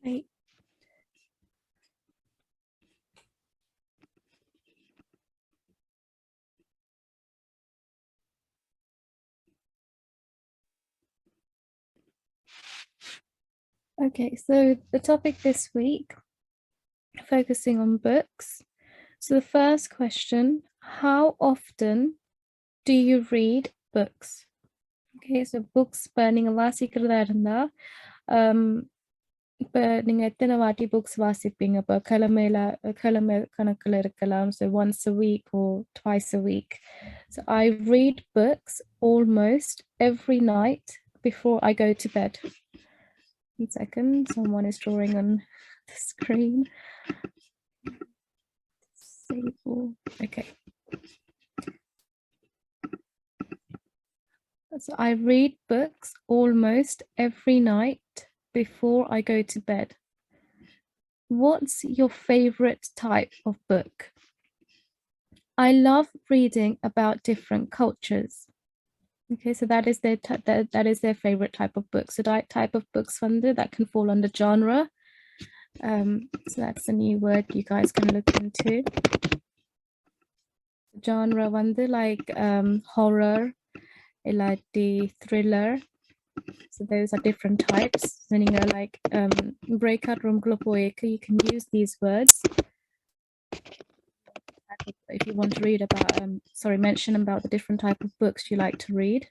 Right. Okay, so the topic this week, focusing on books. So the first question, how often do you read books? Okay, so books நீங்க வாசிக்கிறதா இருந்தா இப்போ நீங்க எத்தனை வாட்டி books வாசிப்பீங்க? இப்போ கிழமை கணக்குல இருக்கலாம். So once a week or twice a week. So I read books almost every night before I go to bed. 1 second, someone is drawing on the screen. Disable. Okay. So I read books almost every night before I go to bed. What's your favorite type of book? I love reading about different cultures. Okay, so that is their favorite type of book. So that type of books that can fall under genre. So that's a new word you guys can look into. Genre like horror, illati thriller. So those are different types. Then like breakout room you can use these words if you want to read about mention about the different type of books you like to read.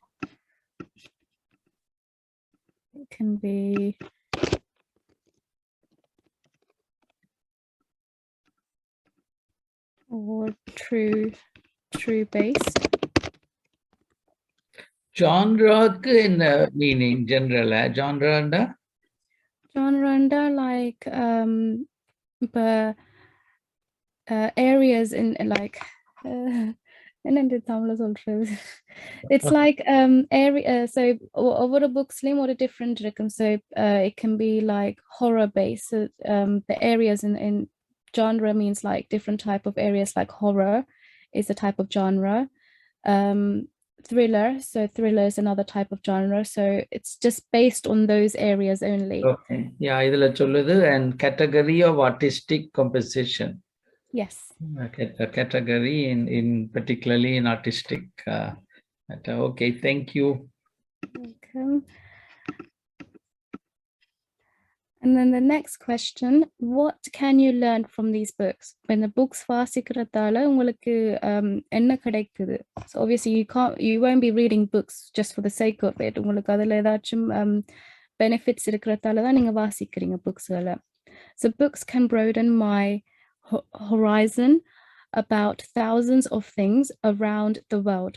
It can be or true based. Genre-க்கு என்ன meaning general? Genre-ண்டா? Genre like areas in like என்னன்னு தமிழ்ல சொல்றது it's like area so ஒவ்வொரு booksலயும் ஒரு different இருக்கும் so it can be like horror based so, the areas in genre means like different type of areas like horror is a type of genre thriller so thriller is another type of genre so it's just based on those areas only. Okay. Yeah, இதுல சொல்லுது and category of artistic composition. Yes. A category in particularly in artistic matter. Okay, thank you. Welcome. And then the next question, what can you learn from these books? When the books வாசிக்கிறதால உங்களுக்கு என்ன கிடைக்குது? So obviously you won't be reading books just for the sake of it. உங்களுக்கு அதுல ஏதாச்சும் benefits இருக்கிறதால தான் நீங்க வாசிக்கிறீங்க booksல. So books can broaden my horizon about thousands of things around the world.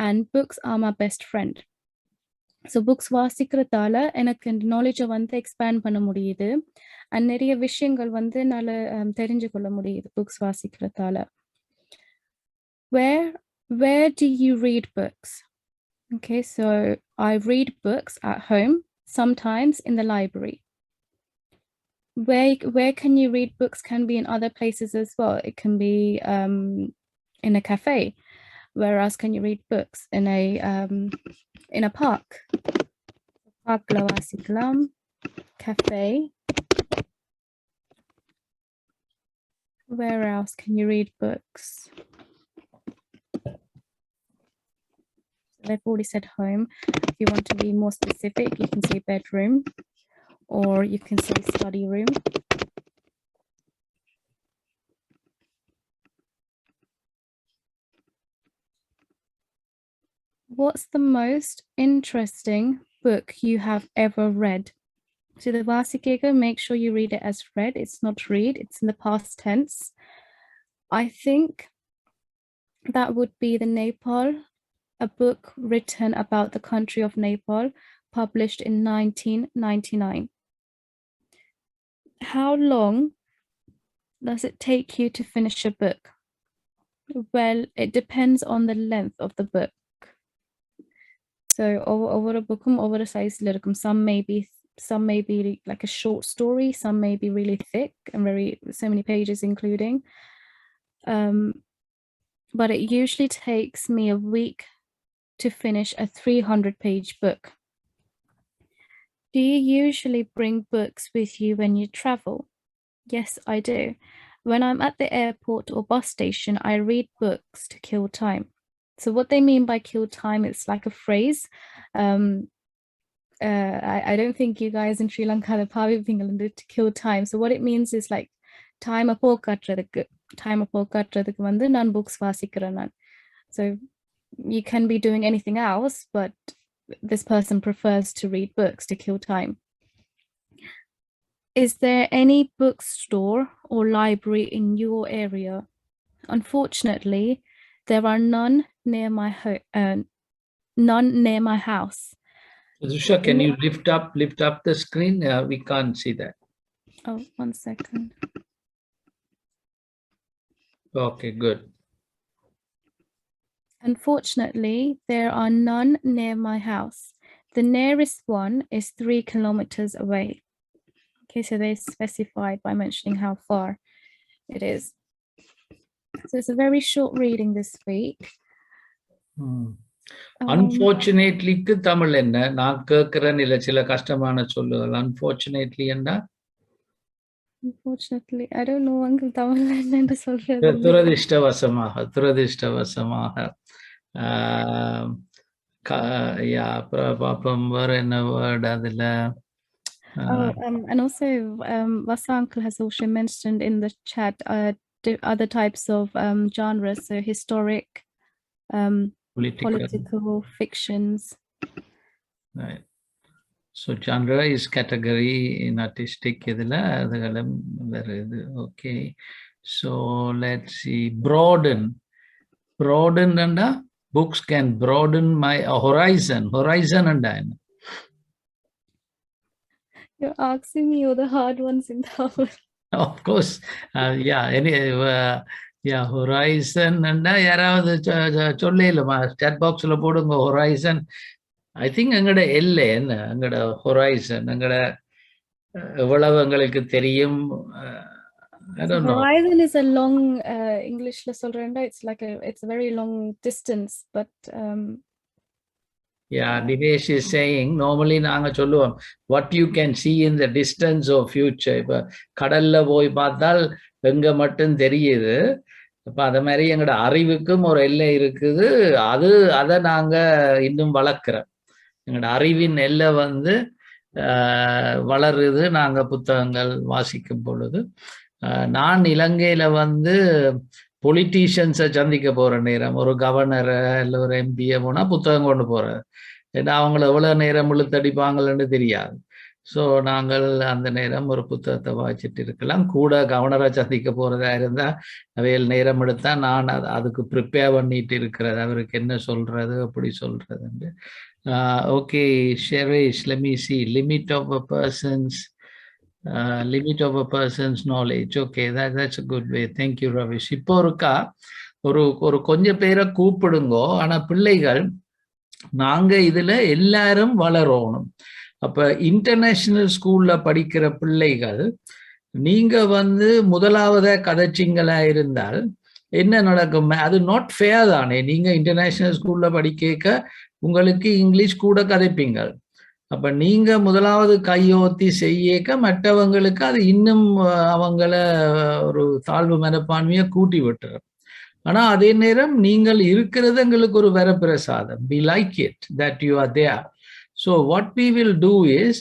And books are my best friend. So books வாசிக்கிறதால எனக்கு knowledge வந்து expand பண்ண முடியுது and நிறைய விஷயங்கள் வந்து என்னால தெரிஞ்சு கொள்ள முடியுது books வாசிக்கிறதால. Where do you read books? Okay, so I read books at home, sometimes in the library. Where can you read books can be in other places as well. It can be in a cafe. Where else can you read books? In a park. Park la vasikkalam, cafe. Where else can you read books? They've already said home. If you want to be more specific, you can say bedroom or you can say study room. What's the most interesting book you have ever read? So the vasikeka, make sure you read it as read. It's not read, it's in the past tense. I think that would be the Nepal, a book written about the country of Nepal, published in 1999. How long does it take you to finish a book? Well, it depends on the length of the book. So over a book, over a size lyrikum, some may be like a short story, some may be really thick and so many pages including. But it usually takes me a week to finish a 300-page book. Do you usually bring books with you when you travel? Yes, I do. When I'm at the airport or bus station, I read books to kill time. So what they mean by kill time, it's like a phrase. I don't think you guys in Sri Lanka are probably to kill time. So what it means is like time போக்காட்டுறதுக்கு வந்து நான் books வாசிக்கிறேன் நான். So you can be doing anything else, but this person prefers to read books to kill time. Is there any bookstore or library in your area? Unfortunately, there are none near my house. Zusha, can you lift up the screen? We can't see that. Oh, 1 second. Okay, good. Unfortunately, there are none near my house. The nearest one is 3 kilometers away. Okay, so they specified by mentioning how far it is. So it's a very short reading this week. Unfortunately, Tamil என்ன? நான் கேட்கிறேன் இல்ல சில கஷ்டமான சொல்லுகள். Unfortunately என்ன? Unfortunately, I don't know uncle தமிழ்ல என்னன்னு சொல்றது. துரதிர்ஷ்டவசமாக. பாப்பம் வேற என்ன வேர்ட் அதுல? And also Vasa uncle has also mentioned in the chat other types of genres, so historic, political fictions. Right. So genre is category in artistic idhula adagalam vera idu. Okay, so let's see. Broaden anda books can broaden my horizon. Horizon and You're asking me all the hard ones in Tamil. of course, yeah, yeah, horizon and யாராவது சொல்லலுமா chat boxல போடுங்க horizon. I think எங்கட எல்லை என்ன எங்கட horizon எங்கட எவ்வளவு எங்களுக்கு தெரியும். I don't know. Horizon is a long Englishல சொல்றேன்டா, it's a very long distance, but yeah, Dinesh is saying normally நாங்க சொல்லுவோம் what you can see in the distance of future. இப்ப கடல்ல போய் பார்த்தால் எங்க மட்டும் தெரியுது. அப்ப அத மாதிரி எங்களோட அறிவுக்கும் ஒரு எல்லை இருக்குது. அதை நாங்க இன்னும் வளர்க்கிறோம். எங்களோட அறிவின் எல்லை வந்து வளருது நாங்க புத்தகங்கள் வாசிக்கும் பொழுது. நான் இலங்கையில வந்து பொலிட்டீஷியன்ஸை சந்திக்க போற நேரம், ஒரு கவர்னரை இல்லை ஒரு எம்பியை போனா புத்தகம் கொண்டு போறேன். ஏன்னா அவங்கள எவ்வளவு நேரம் இழுத்தடிப்பாங்கன்னு தெரியாது. ஸோ நாங்கள் அந்த நேரம் ஒரு புத்தகத்தை வாசிச்சுட்டு இருக்கலாம். கூட கவர்னரை சந்திக்க போறதா இருந்தா அவையில் நேரம் எடுத்தா நான் அதுக்கு ப்ரிப்பேர் பண்ணிட்டு இருக்கிறது, அவருக்கு என்ன சொல்றது அப்படி சொல்றது. ஓகே ஷெரேஷ், let me see, limit of a person's knowledge. Okay, that's a good way. Thank you, Ravish. இப்போ இருக்கா ஒரு கொஞ்சம் பேரை கூப்பிடுங்கோ. ஆனா பிள்ளைகள் நாங்க இதுல எல்லாரும் வளரணும். அப்ப இன்டர்நேஷனல் ஸ்கூல்ல படிக்கிற பிள்ளைகள் நீங்க வந்து முதலாவதா கதைச்சிங்களா இருந்தால் என்ன நடக்கும்? அது நாட் ஃபேர் தானே. நீங்க இன்டர்நேஷனல் ஸ்கூல்ல படிக்க உங்களுக்கு இங்கிலீஷ் கூட கதைப்பீங்க. அப்ப நீங்க முதலாவது கையோத்தி செய்யக்க மற்றவங்களுக்கு அது இன்னும் அவங்கள ஒரு தாழ்வு மனப்பான்மையை கூட்டி விட்டுரும். ஆனா அதே நேரம் நீங்கள் இருக்கிறது எங்களுக்கு ஒரு வரப்பிரசாதம். We like it that you are there. So what we will do is,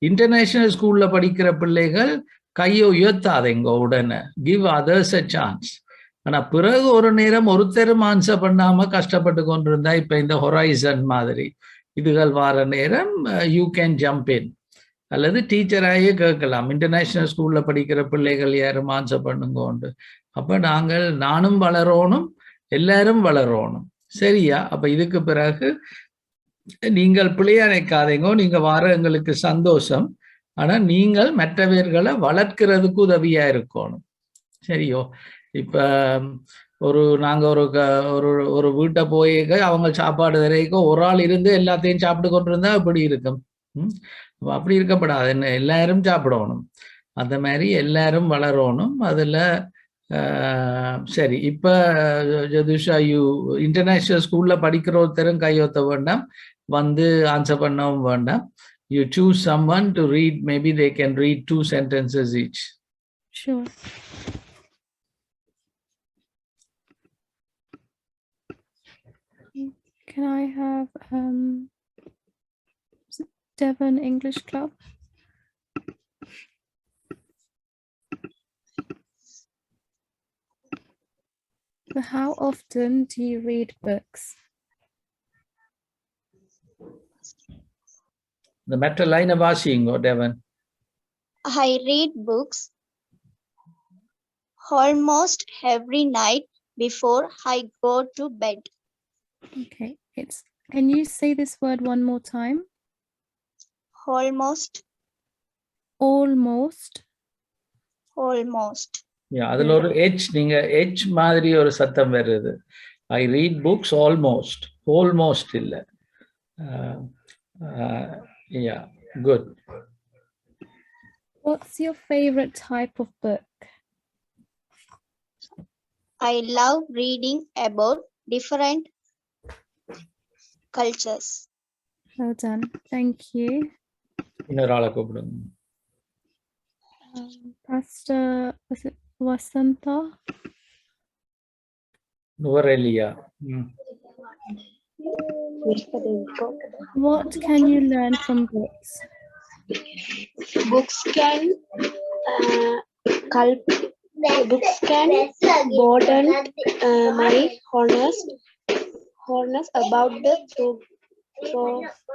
international ஸ்கூல்ல படிக்கிற பிள்ளைகள் கையை உயர்த்தாதீங்க உடனே. give others a chance. ஆனா பிறகு ஒரு நேரம் ஒருத்தரும் ஆன்சர் பண்ணாம கஷ்டப்பட்டு கொண்டிருந்தா, இப்ப இந்த ஹொரைசன் மாதிரி இதுகள் வார நேரம் யூ கேன் ஜம்ப் இன். அல்லது டீச்சராயே கேட்கலாம், இன்டர்நேஷனல் ஸ்கூல்ல படிக்கிற பிள்ளைகள் யாரும் ஆன்சர் பண்ணுங்க. அப்ப நானும் வளரணும், எல்லாரும் வளரணும். சரியா? அப்ப இதுக்கு பிறகு நீங்கள் பிள்ளையா நினைக்காதீங்க. நீங்க வார எங்களுக்கு சந்தோஷம். ஆனா நீங்கள் மற்றவர்களை வளர்க்கிறதுக்கு உதவியா இருக்கணும். சரியோ? இப்ப நாங்க ஒரு வீட்டை போய் அவங்க சாப்பாடு வரைக்கும் ஒரு ஆள் இருந்து எல்லாத்தையும் சாப்பிட்டு கொண்டிருந்தா அப்படி இருக்கும். அப்படி இருக்கப்படாது. என்ன, எல்லாரும் சாப்பிடணும். அந்த மாதிரி எல்லாரும் வளரணும். அதுல சரி, இப்ப ஜதுஷா, இன்டர்நேஷனல் ஸ்கூல்ல படிக்கிற ஒருத்தரும் கையொத்த வேண்டாம், வந்து ஆன்சர் பண்ணவும் வேண்டாம். You choose someone to read. Maybe they can read 2 sentences each. Sure. Can I have Devon English Club? So how often do you read books? The matter line of washing, or Devon? I read books almost every night before I go to bed. Okay, can you say this word one more time? Almost. Almost. Almost. Yeah, அதுல ஒரு H, நீங்க H மாதிரி ஒரு சத்தம் வருது. I read books almost. Almost இல்ல. Yeah, good. What's your favorite type of book? I love reading about different cultures. Well done. Thank you. இன்னொரு ஆளை கூப்பிடுங்க. Pastor, was it Vasanta? Nuvarelia. What can you learn from books? Books can broaden my honest about the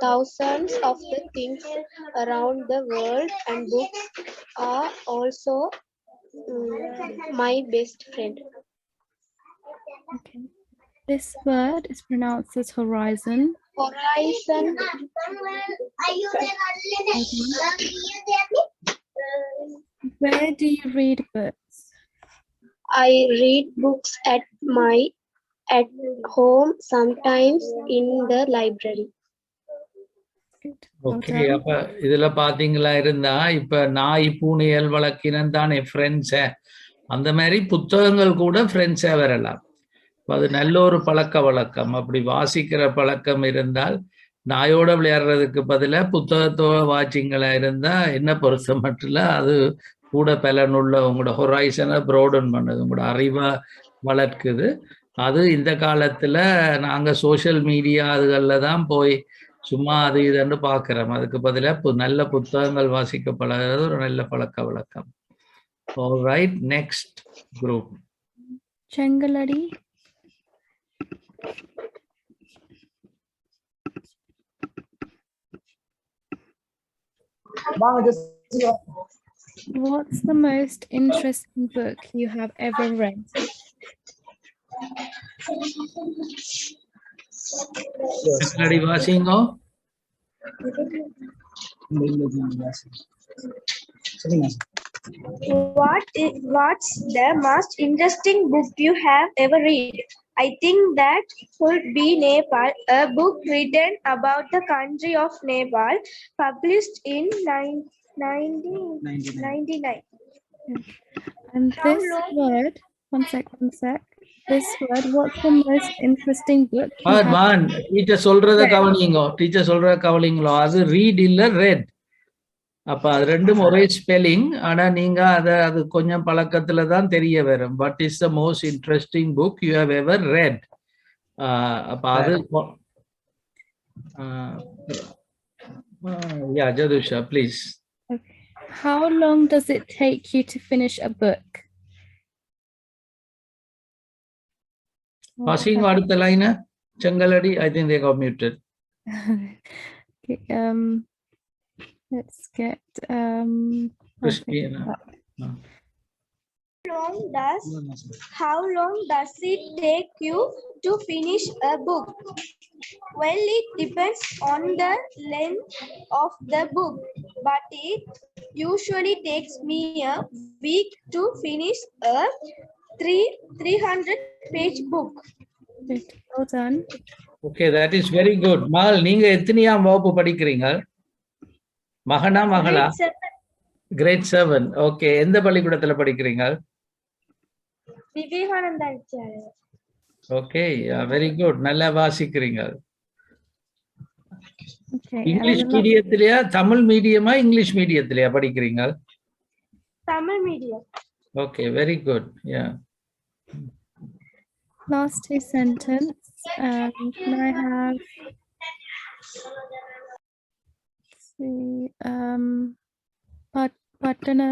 thousands of the things around the world, and books are also my best friend. Okay. This word is pronounced as horizon. Horizon. Where do you read books? I read books at home, sometimes in the library. Okay, அப்ப இதுல பாத்தீங்களா இருந்தா இப்ப நாய் பூனையல் வளர்க்கினன் தானே friends, அந்த மாதிரி புத்தகங்கள் கூட ஃப்ரெண்ட்ஸா வரலாம். அது நல்ல ஒரு பழக்க வழக்கம். அப்படி வாசிக்கிற பழக்கம் இருந்தால் நாயோட விளையாடுறதுக்கு பதிலாக புத்தகத்தோட வாட்சிங்களா இருந்தா என்ன பொறுத்த மட்டும் அது கூட பலனுள்ள உங்களோட ஹொரைசனை ப்ரோடன் பண்ணுது, உங்களோட அறிவை வளர்க்குது. அது இந்த காலத்துல நாங்க சோஷியல் மீடியா அதுகள்ல தான் போய் சும்மா அது இதுன்னு பார்க்கிறோம். அதுக்கு பதிலாக நல்ல புத்தகங்கள் வாசிக்க பழகிறது ஒரு நல்ல பழக்க வழக்கம். Alright, next group. Chenkalady. What's the most interesting book you have ever read? Chenkalady வாசிங்கோ. What's the most interesting book you have ever read? I think that could be Nepal, a book written about the country of Nepal, published in 1999. And this word, one sec. This word, what's the most interesting book you have? Teacher சொல்றத கவனிங்களோ. அது read இல்ல red. அப்ப அது ரெண்டும் ஒரே spelling. ஆனா நீங்க அது கொஞ்சம் பழக்கத்துல தான் தெரிய வரும். What is the most interesting book you have ever red? அப்ப அது yeah, Jadusha, please. Okay. How long does it take you to finish a book? Passing அடுத்த line Chenkalady. I think they got muted. Okay, let's get Christina. How long does it take you to finish a book? Well, it depends on the length of the book, but it usually takes me a week to finish a 300-page book. Well done. Okay, that is very good. மகள், நீங்க எத்தனையாம் வகுப்பு படிக்கிறீங்க? மகனா மகளா? Grade 7. Okay, எந்த பள்ளிக்கூடத்துல படிக்கிறீங்க? Vivekananda. Okay, very good. நல்லா வாசிக்கிறீங்க. இங்கிலீஷ் மீடியத்திலயா தமிழ் மீடியமா இங்கிலீஷ் மீடியத்திலயா படிக்கிறீங்க? Tamil medium. Okay, very good. Yeah. Last two sentence. Can I have Patana?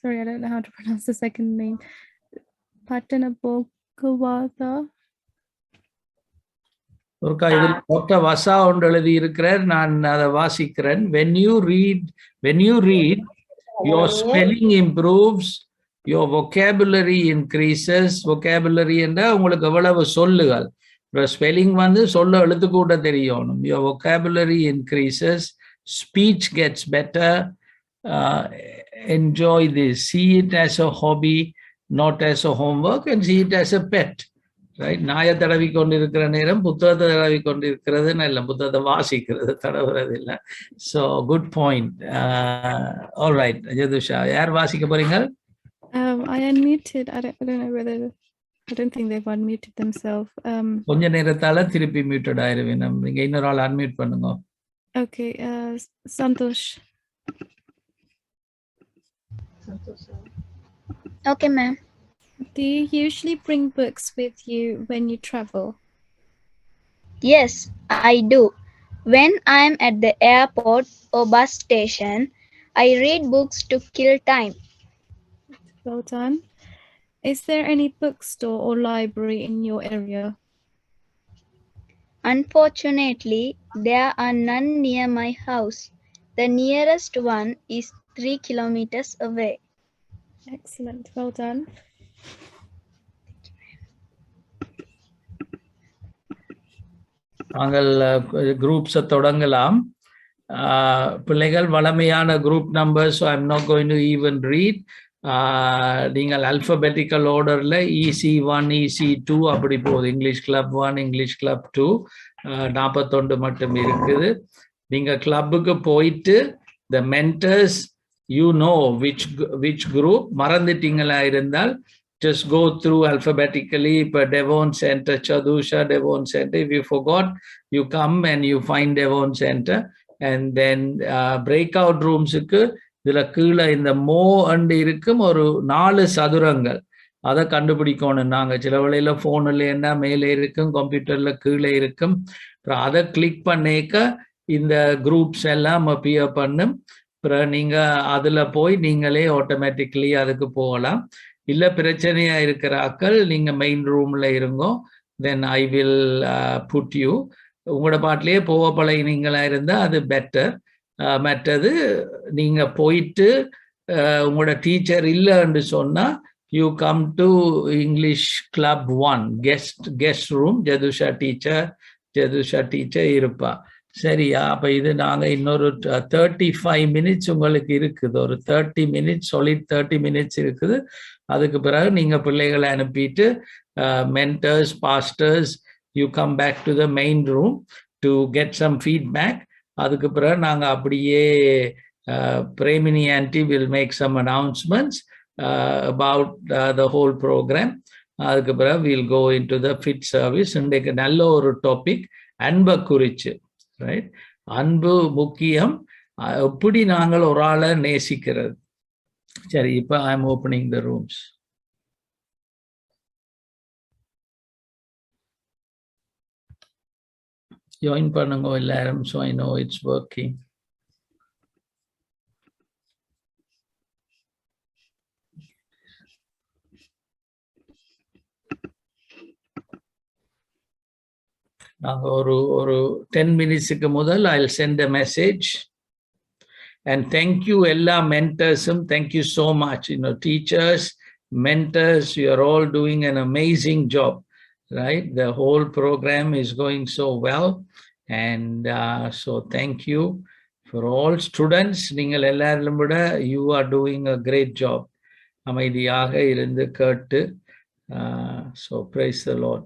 Sorry, I don't know how to pronounce the second name. Patana Bogawatha. ஒருக்கா இதில் டாக்டர் வசா ஒன்று எழுதி இருக்கிறார், நான் அதை வாசிக்கிறேன். when you read your spelling improves, your vocabulary increases. vocabulary என்றா உங்களுக்கு எவ்வளவு சொல்லுகள். ஸ்பெல்லிங் சொல்ல எழுத்து கூட தெரியணும். your vocabulary increases, speech gets better. Enjoy this, see it as a hobby, not as a homework, and see it as a pet. Right. நாயை தடவி கொண்டிருக்கிற நேரம் புத்தகத்தை தடவி கொண்டிருக்கிறது நல்ல, புத்தகத்தை வாசிக்கிறது தடவுறது இல்லை. So good point. All right, Jathusha, யார் வாசிக்க போறீங்க? I unmuted. I don't know whether, I don't think they've unmuted themselves. கொஞ்ச நேரத்தால திருப்பி மியூட்டட் ஆயிருவேன். நீங்க இன்னொரு ஆள் அன்மியூட் பண்ணுங்க. Okay, Santosh. Okay, ma'am. Do you usually bring books with you when you travel? Yes, I do. When I'm at the airport or bus station, I read books to kill time. Well done. Is there any bookstore or library in your area? Unfortunately, there are none near my house. The nearest one is 3 kilometers away. Excellent. Well done. நாங்கள் குரூப்ஸை தொடங்கலாம். பிள்ளைகள் வளமையான group number, so I'm not going to even read. நீங்கள் alphabetical ஆர்டரில் EC1 EC2 அப்படி போகுது. English club 1 English club 2 41 மட்டும் இருக்குது. நீங்கள் கிளப்புக்கு போயிட்டு the mentors, you know which group. மறந்துட்டீங்களா இருந்தால் just go through alphabetically. இப்போ Devon Center, Chadusha Devon Center. If you forgot, you come and you find Devon Center. And then breakout rooms-க்கு இதுல கீழே இந்த மோ அண்டு இருக்கும் ஒரு 4 சதுரங்கள், அதை கண்டுபிடிக்கணும். நாங்கள் சில வேளையில ஃபோனில் என்ன மேலே இருக்கும், கம்ப்யூட்டர்ல கீழே இருக்கும். அப்புறம் அதை கிளிக் பண்ணிக்க இந்த குரூப்ஸ் எல்லாம் அப்பியர் பண்ணும். அப்புறம் நீங்க அதுல போய் நீங்களே ஆட்டோமேட்டிக்கலி அதுக்கு போகலாம். இல்லை பிரச்சனையா இருக்கிற ஆக்கள் நீங்க மெயின் ரூம்ல இருங்கோ, தென் ஐ வில் புட் யூ. உங்களோட பாட்டிலேயே போக பழகினீங்களா இருந்தால் அது பெட்டர். மற்றது நீங்க போயிட்டு உங்களோட டீச்சர் இல்லைன்னு சொன்னா you come to English club 1 guest room. Jathusha teacher இருப்பா. சரியா? அப்ப இது நாங்க இன்னொரு 35 மினிட்ஸ் உங்களுக்கு இருக்குது. ஒரு 30 மினிட்ஸ் solid 30 மினிட்ஸ் இருக்குது. அதுக்கு பிறகு நீங்க பிள்ளைகளை அனுப்பிட்டு mentors, pastors, you come back to the main room to get some feedback. அதுக்கு பிறகு நாங்க அப்படியே Premini auntie will make some announcements about the whole program. அதுக்கு பிறகு we'll go into the fit service. இன்றைக்கு நல்ல ஒரு டாபிக், அன்பை குறிச்சு. ரைட்? அன்பு முக்கியம். எப்படி நாங்கள் ஒரு ஆளை நேசிக்கிறது. சரி, இப்போ I am opening the rooms. Join பண்ணுங்க எல்லாரும், so I know it's working. நாங்கள் ஒரு 10 மினிட்ஸுக்கு முதல் I will send a message. And thank you எல்லா mentors-um, thank you so much. Teachers, mentors, you are all doing an amazing job, right? The whole program is going so well, and so thank you for all students. நீங்கள் எல்லாரும் விட you are doing a great job. அமைதியாக இருந்து கேட்டு, so praise the Lord.